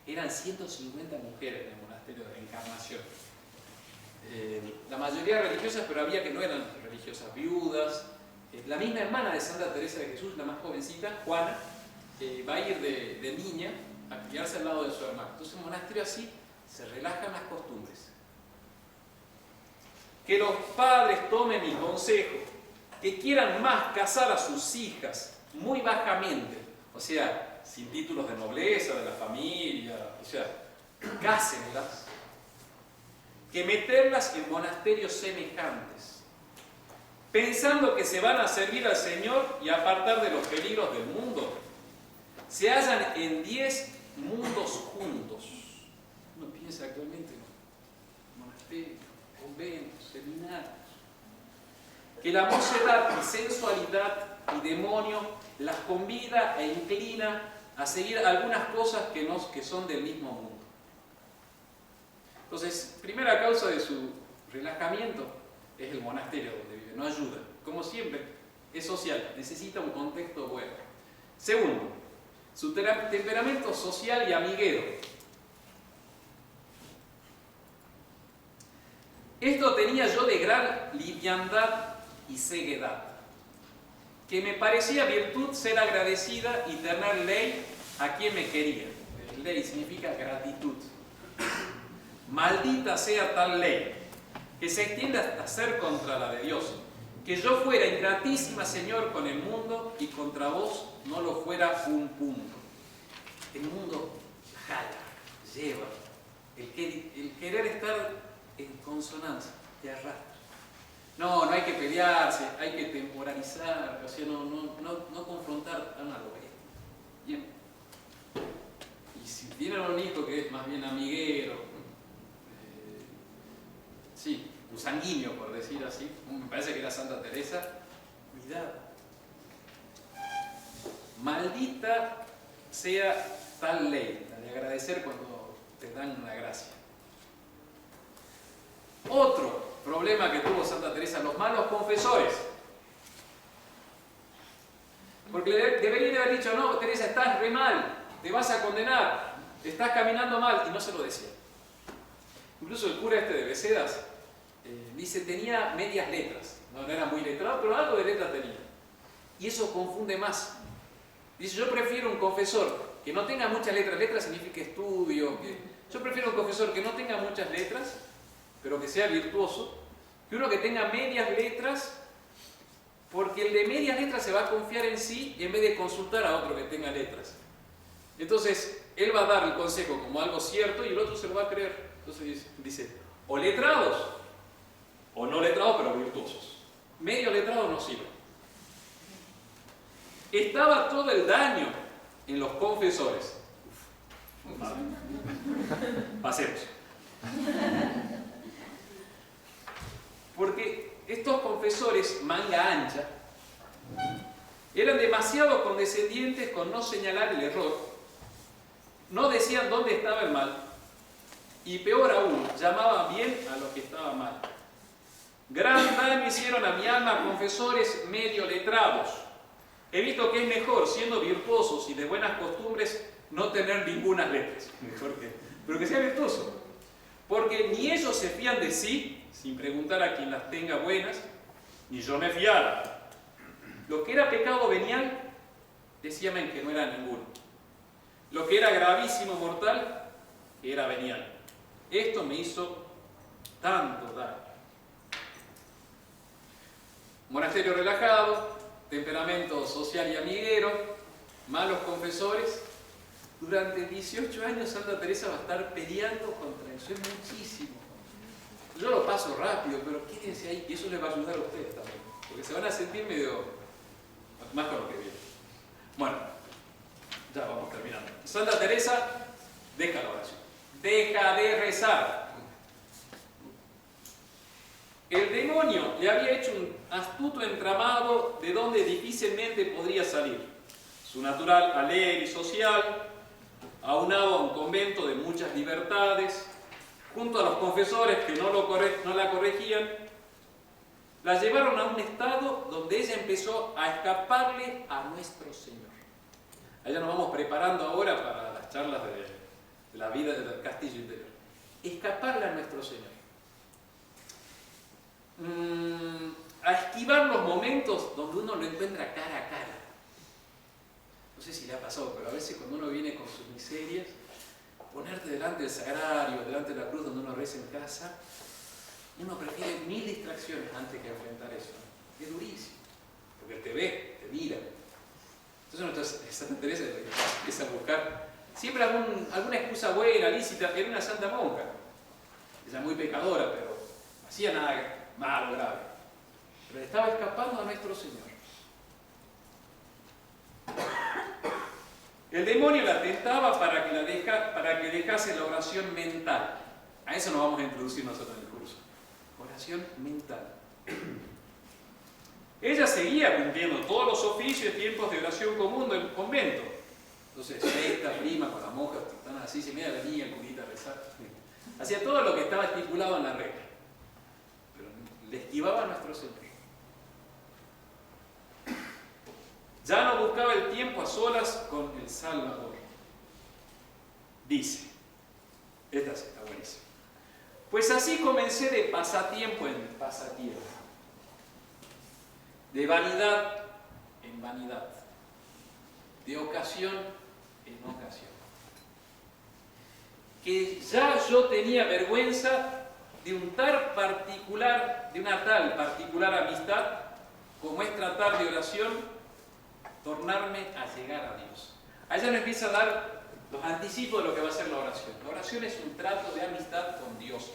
Eran 150 mujeres en el monasterio de la Encarnación. La mayoría religiosas, pero había que no eran religiosas, viudas. La misma hermana de Santa Teresa de Jesús, la más jovencita, Juana, va a ir de niña a criarse al lado de su hermana. Entonces, en un monasterio así se relajan las costumbres. Que los padres tomen mi consejo, que quieran más casar a sus hijas muy bajamente, o sea, sin títulos de nobleza, de la familia, o sea, cásenlas, que meterlas en monasterios semejantes, pensando que se van a servir al Señor y apartar de los peligros del mundo. Se hallan en 10 mundos juntos. Uno piensa actualmente en monasterios, conventos, seminarios. Que la mocedad y sensualidad y demonio las convida e inclina a seguir algunas cosas que son del mismo mundo. Entonces, primera causa de su relajamiento es el monasterio donde vive, no ayuda. Como siempre, es social, necesita un contexto bueno. Segundo, su temperamento social y amiguero. Esto tenía yo de gran liviandad y ceguedad, que me parecía virtud ser agradecida y tener ley a quien me quería. Ley significa gratitud. Maldita sea tal ley, que se extienda hasta ser contra la de Dios, que yo fuera ingratísima, Señor, con el mundo y contra vos no lo fuera un punto. El mundo jala, lleva, el querer estar en consonancia, te arrastra. No hay que pelearse, hay que temporalizar, o sea, no confrontar a una locura. Bien. Y si tienen un hijo que es más bien amiguero, sí, un sanguíneo, por decir así, me parece que era Santa Teresa, cuidado. Maldita sea tal ley, la de agradecer cuando te dan una gracia. Otro problema que tuvo Santa Teresa, los malos confesores. Porque debería haber dicho, no, Teresa, estás re mal, te vas a condenar, estás caminando mal, y no se lo decía. Incluso el cura de Becedas dice, tenía medias letras, no era muy letrado, pero algo de letra tenía. Y eso confunde más. Dice, yo prefiero un confesor que no tenga muchas letras, letras significa estudio, yo prefiero un confesor que no tenga muchas letras, pero que sea virtuoso, que uno que tenga medias letras, porque el de medias letras se va a confiar en sí en vez de consultar a otro que tenga letras. Entonces, él va a dar el consejo como algo cierto y el otro se lo va a creer. Entonces dice, o letrados O no letrados, pero virtuosos. Medio letrados no sirven. Estaba todo el daño en los confesores. Vale. Pasemos. Porque estos confesores, manga ancha, eran demasiado condescendientes con no señalar el error, no decían dónde estaba el mal, y peor aún, llamaban bien a lo que estaba mal. Gran daño hicieron a mi alma confesores medio letrados. He visto que es mejor, siendo virtuosos y de buenas costumbres, no tener ninguna letras. Pero que sea virtuoso. Porque ni ellos se fían de sí, sin preguntar a quien las tenga buenas, ni yo me fiara. Lo que era pecado venial, decíame que no era ninguno. Lo que era gravísimo mortal, que era venial. Esto me hizo tanto daño. Monasterio relajado, temperamento social y amiguero, malos confesores. Durante 18 años Santa Teresa va a estar peleando contra eso, es muchísimo. Yo lo paso rápido, pero quédense ahí, y eso les va a ayudar a ustedes también, porque se van a sentir medio más con lo que viene. Bueno, ya vamos terminando. Santa Teresa deja la oración, deja de rezar. El demonio le había hecho un astuto entramado de donde difícilmente podría salir. Su natural alegre y social, aunado a un convento de muchas libertades, junto a los confesores que no la corregían, la llevaron a un estado donde ella empezó a escaparle a nuestro Señor. Allá nos vamos preparando ahora para las charlas de la vida del castillo interior. Escaparle a nuestro Señor. A esquivar los momentos donde uno lo encuentra cara a cara. No sé si le ha pasado, pero a veces cuando uno viene con sus miserias, ponerte delante del sagrario, delante de la cruz donde uno reza en casa, uno prefiere 1000 distracciones antes que enfrentar eso. Es durísimo, porque te ve, te mira. Entonces Santa Teresa empieza a buscar siempre alguna excusa buena, lícita. Era una santa monja, ella muy pecadora, pero no hacía nada malo, grave. Pero estaba escapando a nuestro Señor. El demonio la tentaba para que dejase la oración mental. A eso nos vamos a introducir nosotros en el curso. Oración mental. Ella seguía cumpliendo todos los oficios y tiempos de oración común del convento. Entonces, esta prima con las monjas que están así, se me venía el curita a rezar. Hacía todo lo que estaba estipulado en la regla. Pero le esquivaba a nuestro Señor. Ya no buscaba el tiempo a solas con el Salvador. Dice, esta está buenísima. Pues así comencé de pasatiempo en pasatiempo, de vanidad en vanidad, de ocasión en ocasión, que ya yo tenía vergüenza de una tal particular amistad como es tratar de oración, tornarme a llegar a Dios. Allá nos empieza a dar los anticipos de lo que va a ser la oración. La oración es un trato de amistad con Dios.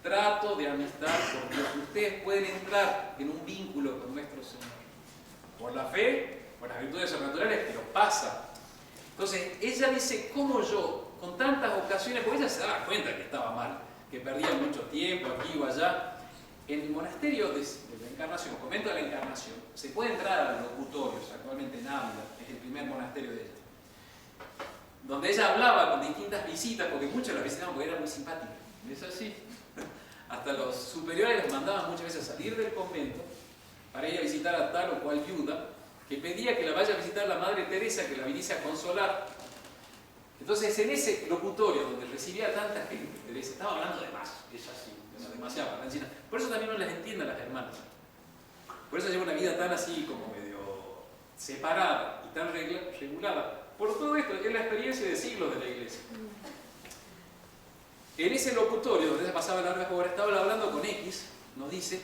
Trato de amistad con Dios. Ustedes pueden entrar en un vínculo con nuestro Señor. Por la fe, por las virtudes sobrenaturales, pero pasa. Entonces, ella dice, ¿cómo yo, con tantas ocasiones, porque ella se daba cuenta que estaba mal, que perdía mucho tiempo aquí o allá. En el monasterio de la Encarnación, convento de la Encarnación, se puede entrar a los locutorios, actualmente en Ávila, es el primer monasterio de ella, donde ella hablaba con distintas visitas, porque muchos la visitaban porque era muy simpática. Es así. Hasta los superiores les mandaban muchas veces a salir del convento para ir a visitar a tal o cual viuda, que pedía que la vaya a visitar la Madre Teresa, que la viniese a consolar. Entonces, en ese locutorio donde recibía a tanta gente, Teresa estaba hablando de más, ella sí, demasiado. Por eso también no las entiende a las hermanas. Por eso lleva una vida tan así como medio separada y tan regulada. Por todo esto, es la experiencia de siglos de la Iglesia. En ese locutorio donde ella pasaba largas horas, estaba hablando con X, nos dice,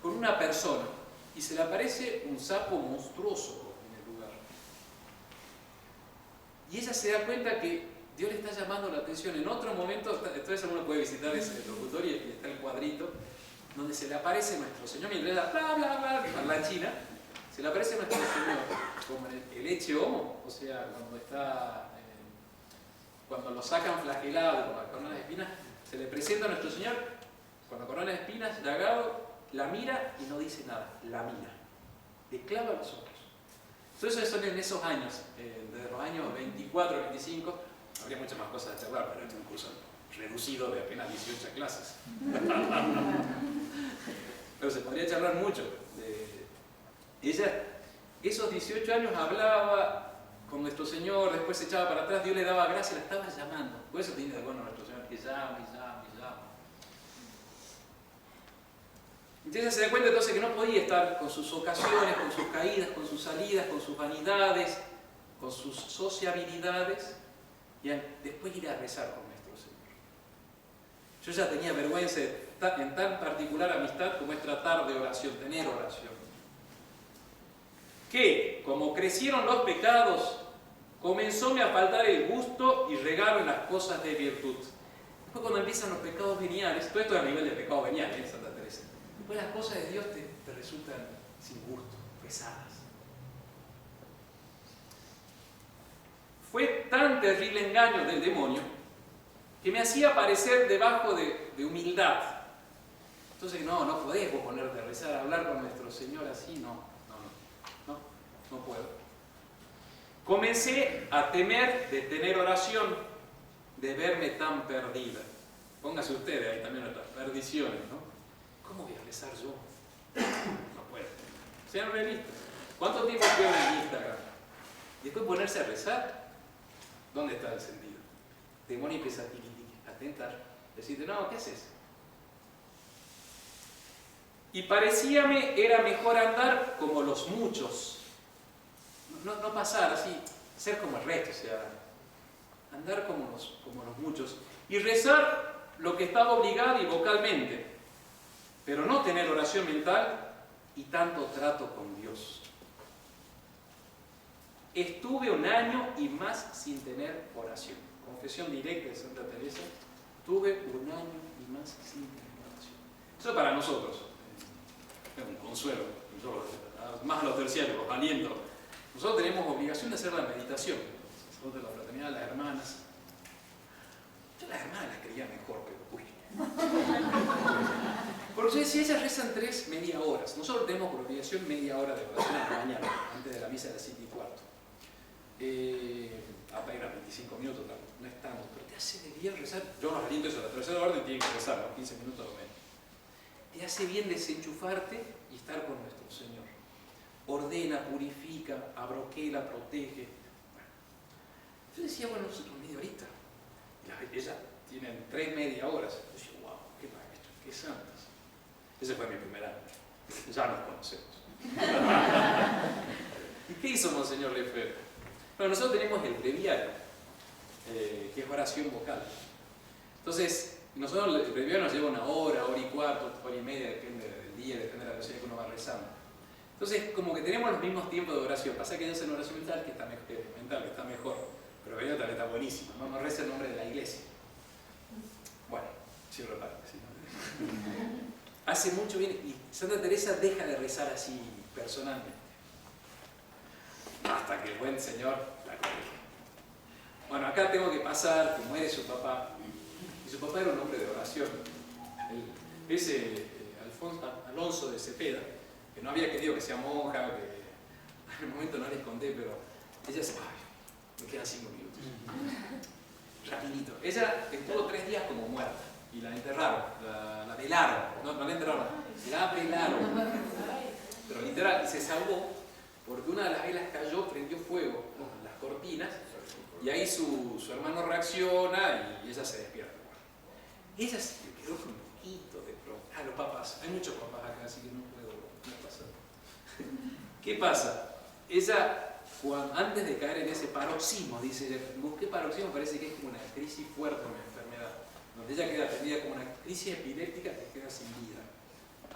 con una persona, y se le aparece un sapo monstruoso en el lugar. Y ella se da cuenta que Dios le está llamando la atención. En otro momento, entonces uno puede visitar ese locutorio y está el cuadrito, donde se le aparece nuestro Señor, mientras ella bla bla bla, parlanchina, se le aparece nuestro Señor, como en el Ecce Homo, o sea, cuando lo sacan flagelado con la corona de espinas, se le presenta a nuestro Señor con la corona de espinas, llagado, la mira y no dice nada, la mira, le clava los ojos. Entonces son en esos años, desde los años 24, 25, habría muchas más cosas a charlar, pero es un curso reducido de apenas 18 clases. Pero se podría charlar mucho. Ella, esos 18 años hablaba con nuestro Señor, después se echaba para atrás, Dios le daba gracia, la estaba llamando. Por eso tiene de bueno nuestro Señor, que llama y llama y llama. Entonces se da cuenta entonces que no podía estar con sus ocasiones, con sus caídas, con sus salidas, con sus vanidades, con sus sociabilidades, y después ir a rezar con nuestro Señor. Yo ya tenía vergüenza en tan particular amistad como es tratar de oración, tener oración. Que, como crecieron los pecados, comenzóme a faltar el gusto y regalo en las cosas de virtud. Después cuando empiezan los pecados veniales, todo esto es a nivel de pecado venial, Santa Teresa. Después las cosas de Dios te resultan sin gusto, pesadas. Fue tan terrible engaño del demonio que me hacía parecer debajo de humildad. Entonces, no podés vos ponerte a rezar, a hablar con nuestro Señor así, no puedo. Comencé a temer de tener oración, de verme tan perdida. Póngase ustedes ahí también nuestras perdiciones, ¿no? ¿Cómo voy a rezar yo? No puedo. Sean realistas. ¿Cuánto tiempo pierden en Instagram? Y después ponerse a rezar, ¿dónde está el sentido? El demonio empieza a tentar, decirte, no, ¿qué haces? Y parecíame era mejor andar como los muchos. No pasar así, ser como el resto, o sea, andar como los muchos. Y rezar lo que estaba obligado y vocalmente, pero no tener oración mental y tanto trato con Dios. Estuve 1 año y más sin tener oración. Confesión directa de Santa Teresa. Tuve 1 año y más sin tener oración. Eso para nosotros es un consuelo. Más a los terciarios, los alientos. Nosotros tenemos obligación de hacer la meditación. Nosotros de la fraternidad, las hermanas. Yo las hermanas las creía mejor, pero uy. Porque si ellas rezan 3 media horas, nosotros tenemos por obligación media hora de oración a la mañana, antes de la misa de las 7:15. Apenas 25 minutos, no es tanto, pero te hace de bien rezar. Yo los aliento eso, la tercera orden tienen que rezar, ¿no? 15 minutos o menos. Te hace bien desenchufarte y estar con nuestro Señor. Ordena, purifica, abroquela, protege. Bueno. Yo decía, bueno, nosotros media horita. Y ellas tienen 3 media horas. Yo decía, wow, qué maestros, qué santas. Ese fue mi primer año. Ya nos conocemos. ¿Y qué hizo Monseñor Lefebvre? Bueno, nosotros tenemos el breviario, que es oración vocal. Entonces, nosotros el breviario nos lleva 1 hora, 1 hora y cuarto, 1 hora y media, depende del día, depende de la oración que uno va rezando. Entonces, como que tenemos los mismos tiempos de oración. Pasa que ellos hacen oración mental, que está mejor, pero el breviario también está buenísimo. No reza el nombre de la iglesia. Bueno, cierro el paréntesis. Hace mucho bien, y Santa Teresa deja de rezar así personalmente. Hasta que el buen Señor la corrige. Bueno, acá tengo que pasar que muere su papá. Y su papá era un hombre de oración. Ese Alonso de Cepeda, que no había querido que sea monja, que en el momento no le conté, pero ella se... Ay, me quedan 5 minutos. Rapidito. Ella estuvo 3 días como muerta. Y la enterraron, la velaron. No la enterraron, la velaron. Pero literal, se salvó porque una de las velas cayó, prendió fuego en las cortinas, y ahí su hermano reacciona y ella se despierta. Ella se quedó con un poquito de problema. Los papás, hay muchos papás acá, así que no puedo pasar. ¿Qué pasa? Ella, antes de caer en ese paroxismo, dice ella, busqué paroxismo, parece que es como una crisis fuerte, una enfermedad, donde ella queda perdida como una crisis epiléptica que queda sin vida.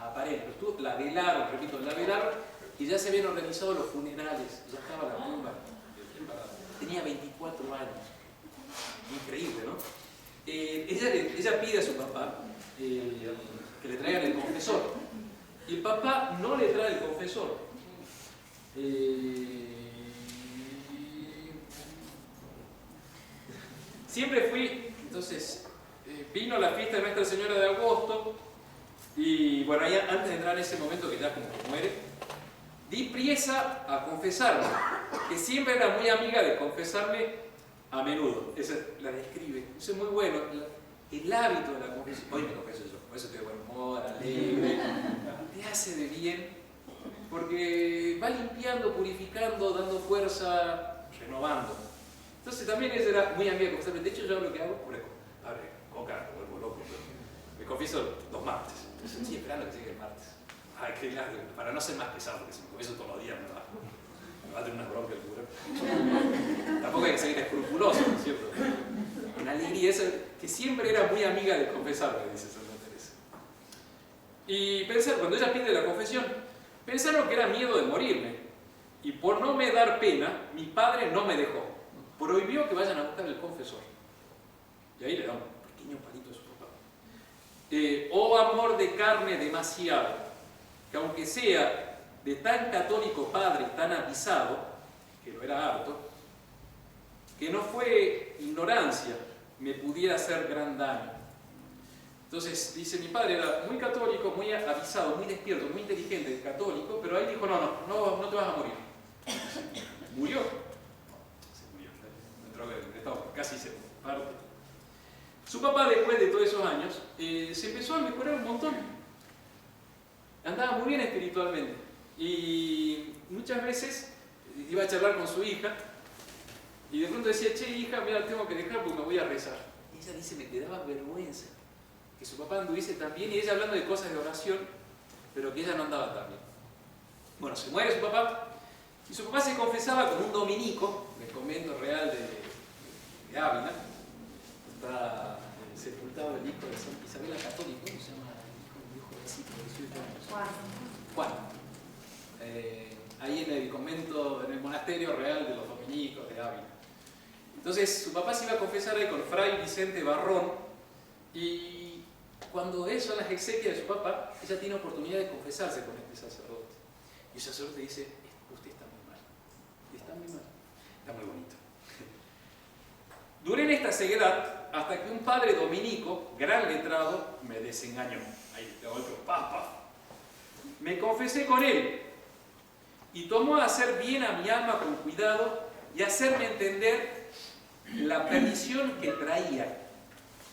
Aparente. La velaron, repito, la velaron, y ya se habían organizado los funerales, ya estaba la tumba. Tenía 24 años. Increíble, ¿no? Ella pide a su papá que le traigan el confesor. Y el papá no le trae el confesor. Siempre fui, entonces, vino la fiesta de Nuestra Señora de Agosto, y bueno, ahí, antes de entrar en ese momento que ya como que muere, di priesa a confesarme, que siempre era muy amiga de confesarme a menudo. Esa la describe. Eso es muy bueno. El hábito de la confesión. Hoy me confieso yo, por eso estoy de buen humor, alegre. Te hace de bien, porque va limpiando, purificando, dando fuerza, renovando. Entonces también ella era muy amiga de confesarme. De hecho, yo lo que hago, abre coca, me vuelvo loco, pero me confieso los martes. Entonces estoy esperando que llegue el martes. Ay, qué grande, para no ser más pesado, porque si me confieso todos los días me va a tener una bronca el cura. Tampoco hay que seguir escrupuloso, ¿no es cierto? En alegría, esa que siempre era muy amiga de confesarme, dice Santa Teresa. Y pensaron, cuando ella pide la confesión, pensaron que era miedo de morirme. Y por no me dar pena, mi padre no me dejó. Prohibió que vayan a buscar el confesor. Y ahí le da un pequeño palito a su papá. Oh amor de carne demasiado, que aunque sea de tan católico padre y tan avisado, que lo era harto, que no fue ignorancia, me pudiera hacer gran daño. Entonces, dice, mi padre era muy católico, muy avisado, muy despierto, muy inteligente, católico, pero ahí dijo, no te vas a morir. Murió. Se murió. Casi se parte. Su papá, después de todos esos años, se empezó a mejorar un montón. Andaba muy bien espiritualmente. Y muchas veces iba a charlar con su hija y de pronto decía, che hija, mira, tengo que dejar porque me voy a rezar. Y ella dice, me quedaba vergüenza que su papá anduviese tan bien, y ella hablando de cosas de oración, pero que ella no andaba tan bien. Bueno, se muere su papá, y su papá se confesaba con un dominico del convento real de Ávila. Está sepultado el hijo de Santa Isabel la Católica. ¿Cómo se llama el hijo de Cito, de 18 años? Juan. Ahí en el convento, en el monasterio real de los dominicos de Ávila. Entonces su papá se iba a confesar ahí con Fray Vicente Barrón, y cuando son las exequias de su papá, ella tiene oportunidad de confesarse con este sacerdote. Y el sacerdote dice, usted está muy mal. Está muy mal. Está muy bonito. Duré en esta ceguedad hasta que un padre dominico, gran letrado, me desengañó. Ahí de golpe, me confesé con él y tomó a hacer bien a mi alma con cuidado y hacerme entender la perdición que traía.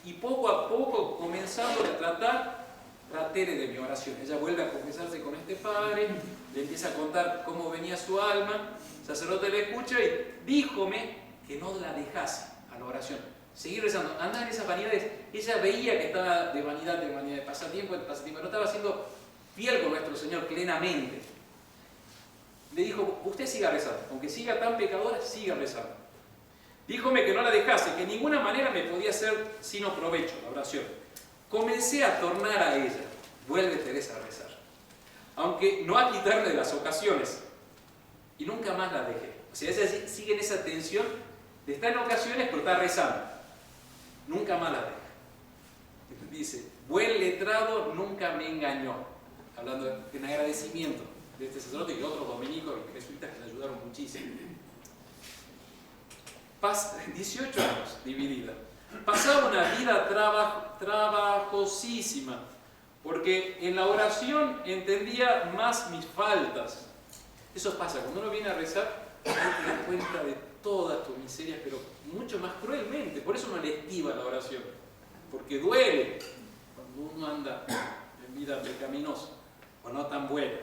Y poco a poco, comenzando a traté de mi oración. Ella vuelve a confesarse con este padre, le empieza a contar cómo venía su alma, el sacerdote le escucha y díjome que no la dejase a la oración. Seguir rezando, andar en esas vanidades. Ella veía que estaba de vanidad, de pasatiempo, no estaba siendo fiel con nuestro Señor plenamente. Le dijo, usted siga rezando, aunque siga tan pecadora, siga rezando. Díjome que no la dejase, que de ninguna manera me podía hacer sino provecho la oración. Comencé a tornar a ella, vuelve Teresa a rezar, aunque no a quitarle las ocasiones, y nunca más la dejé. O sea, ella sigue en esa tensión de estar en ocasiones, pero está rezando. Nunca más la deja. Dice, buen letrado nunca me engañó. Hablando en agradecimiento de este sacerdote y otros dominicos y jesuitas que le ayudaron muchísimo. 18 años dividida. Pasaba una vida trabajosísima, porque en la oración entendía más mis faltas. Eso pasa, cuando uno viene a rezar, uno se da cuenta de todas tus miserias, pero mucho más cruelmente. Por eso uno le esquiva la oración, porque duele cuando uno anda en vida pecaminosa o no tan buena.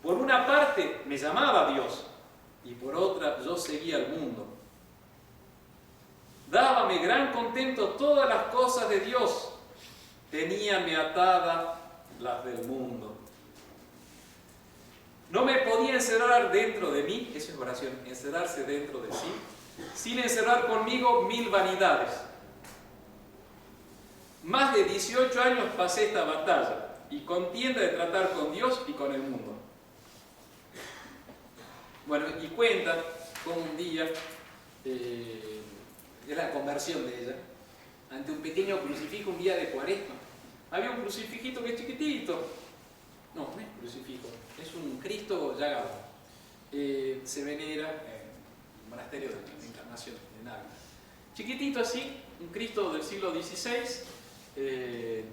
Por una parte me llamaba a Dios y por otra yo seguía al mundo. Dábame gran contento todas las cosas de Dios, teníame atada las del mundo. No me podía encerrar dentro de mí, eso es oración, encerrarse dentro de sí, sin encerrar conmigo mil vanidades. Más de 18 años pasé esta batalla y contienda de tratar con Dios y con el mundo. Bueno, y cuenta cómo un día es la conversión de ella ante un pequeño crucifijo un día de Cuaresma. había un crucifijito que es chiquitito. No, no es crucifijo, es un Cristo llagado. Se venera en el monasterio de la Encarnación en Ávila. Chiquitito así, un Cristo del siglo XVI,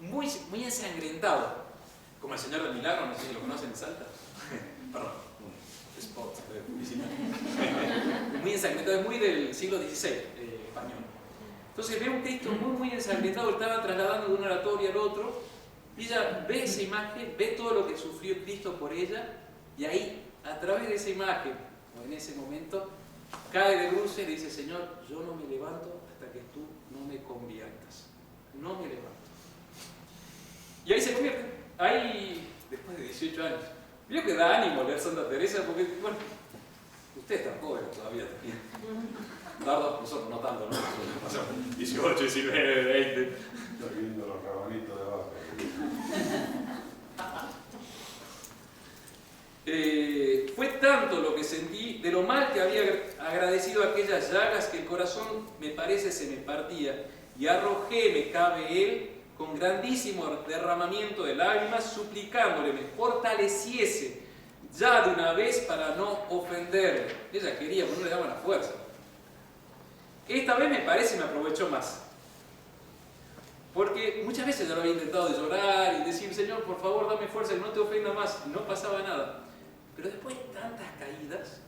muy ensangrentado, como el Señor del Milagro, no sé si lo conocen en Salta. Perdón, un spot de publicidad. Muy ensangrentado, es muy del siglo XVI español. Entonces ve un Cristo muy ensangrentado, estaba trasladando de un oratorio al otro, y ella ve esa imagen, ve todo lo que sufrió Cristo por ella, y ahí, a través de esa imagen, o en ese momento, cae de bruces y le dice: Señor, yo no me levanto hasta que tú no me conviertas. No me levanto. Y ahí se convierte. Ahí, después de 18 años. Vio que da ánimo leer Santa Teresa, porque, bueno, ustedes están jóvenes todavía también. Dardos, nosotros no tanto, ¿no? 18, 19, 20. Estoy viendo los rabanitos de abajo. Fue tanto lo que sentí de lo mal que había agradecido aquellas llagas, que el corazón, me parece, se me partía, y arrojé, me cabe él, con grandísimo derramamiento de lágrimas, suplicándole me fortaleciese ya de una vez para no ofenderle. Ella quería, pero no le daba la fuerza. Esta vez, me parece, me aprovechó más. Porque muchas veces yo lo había intentado de llorar y decir: Señor, por favor, dame fuerza, que no te ofenda más. Y no pasaba nada. Pero después de tantas caídas,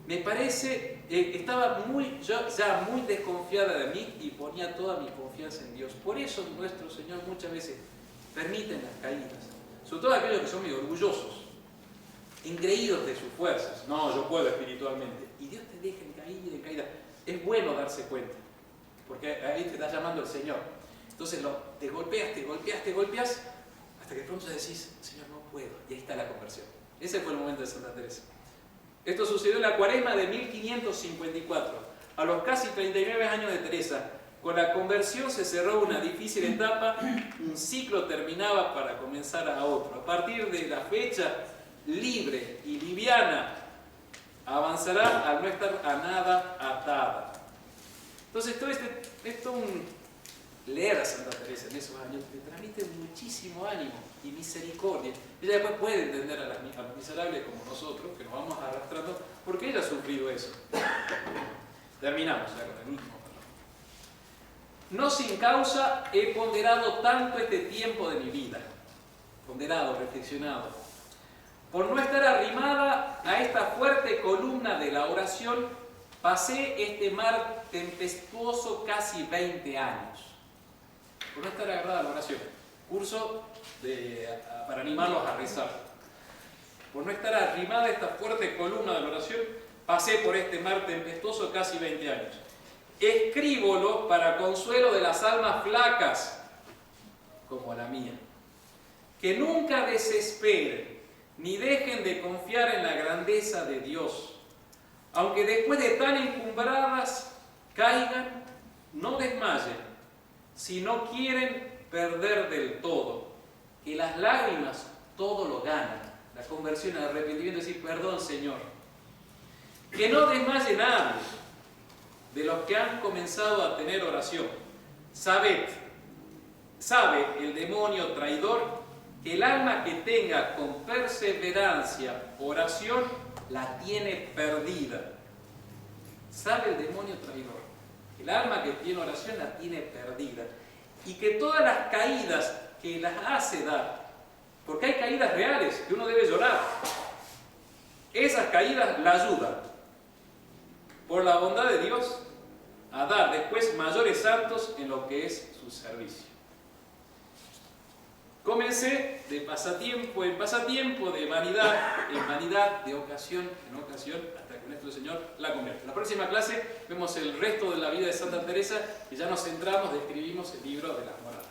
me parece, estaba ya muy desconfiada de mí y ponía toda mi confianza en Dios. Por eso nuestro Señor muchas veces permite las caídas. Sobre todo aquellos que son medio orgullosos, engreídos de sus fuerzas. No, yo puedo espiritualmente. Y Dios te deja en caída y en caída. Es bueno darse cuenta, porque ahí te está llamando el Señor. Entonces te golpeas, hasta que pronto decís: Señor, no puedo. Y ahí está la conversión. Ese fue el momento de Santa Teresa. Esto sucedió en la cuaresma de 1554. A los casi 39 años de Teresa, con la conversión se cerró una difícil etapa, un ciclo terminaba para comenzar a otro. A partir de la fecha, libre y liviana, avanzará al no estar a nada atada. Entonces, leer a Santa Teresa en esos años te transmite muchísimo ánimo y misericordia. Ella después puede entender a los miserables como nosotros, que nos vamos arrastrando, porque ella ha sufrido eso. Terminamos ya con el último párrafo. No sin causa he ponderado tanto este tiempo de mi vida. Ponderado, reflexionado. Por no estar arrimada a esta fuerte columna de la oración, pasé este mar tempestuoso casi 20 años. Por no estar agarrada a la oración. Curso para animarlos a rezar. Por no estar arrimada a esta fuerte columna de la oración, pasé por este mar tempestuoso casi 20 años. Escríbolo para consuelo de las almas flacas, como la mía. Que nunca desesperen, ni dejen de confiar en la grandeza de Dios. Aunque después de tan encumbradas caigan, no desmayen, si no quieren perder del todo. Que las lágrimas todo lo ganan. La conversión, el arrepentimiento, decir: perdón, Señor. Que no desmaye nadie de los que han comenzado a tener oración. Sabe el demonio traidor que el alma que tenga con perseverancia oración la tiene perdida. Sabe el demonio traidor que el alma que tiene oración la tiene perdida. Y que todas las caídas que las hace dar, porque hay caídas reales que uno debe llorar, esas caídas la ayudan, por la bondad de Dios, a dar después mayores saltos en lo que es su servicio. Comencé de pasatiempo en pasatiempo, de vanidad en vanidad, de ocasión en ocasión, hasta que nuestro Señor la convierte. En la próxima clase vemos el resto de la vida de Santa Teresa y ya nos centramos, describimos el libro de las moradas.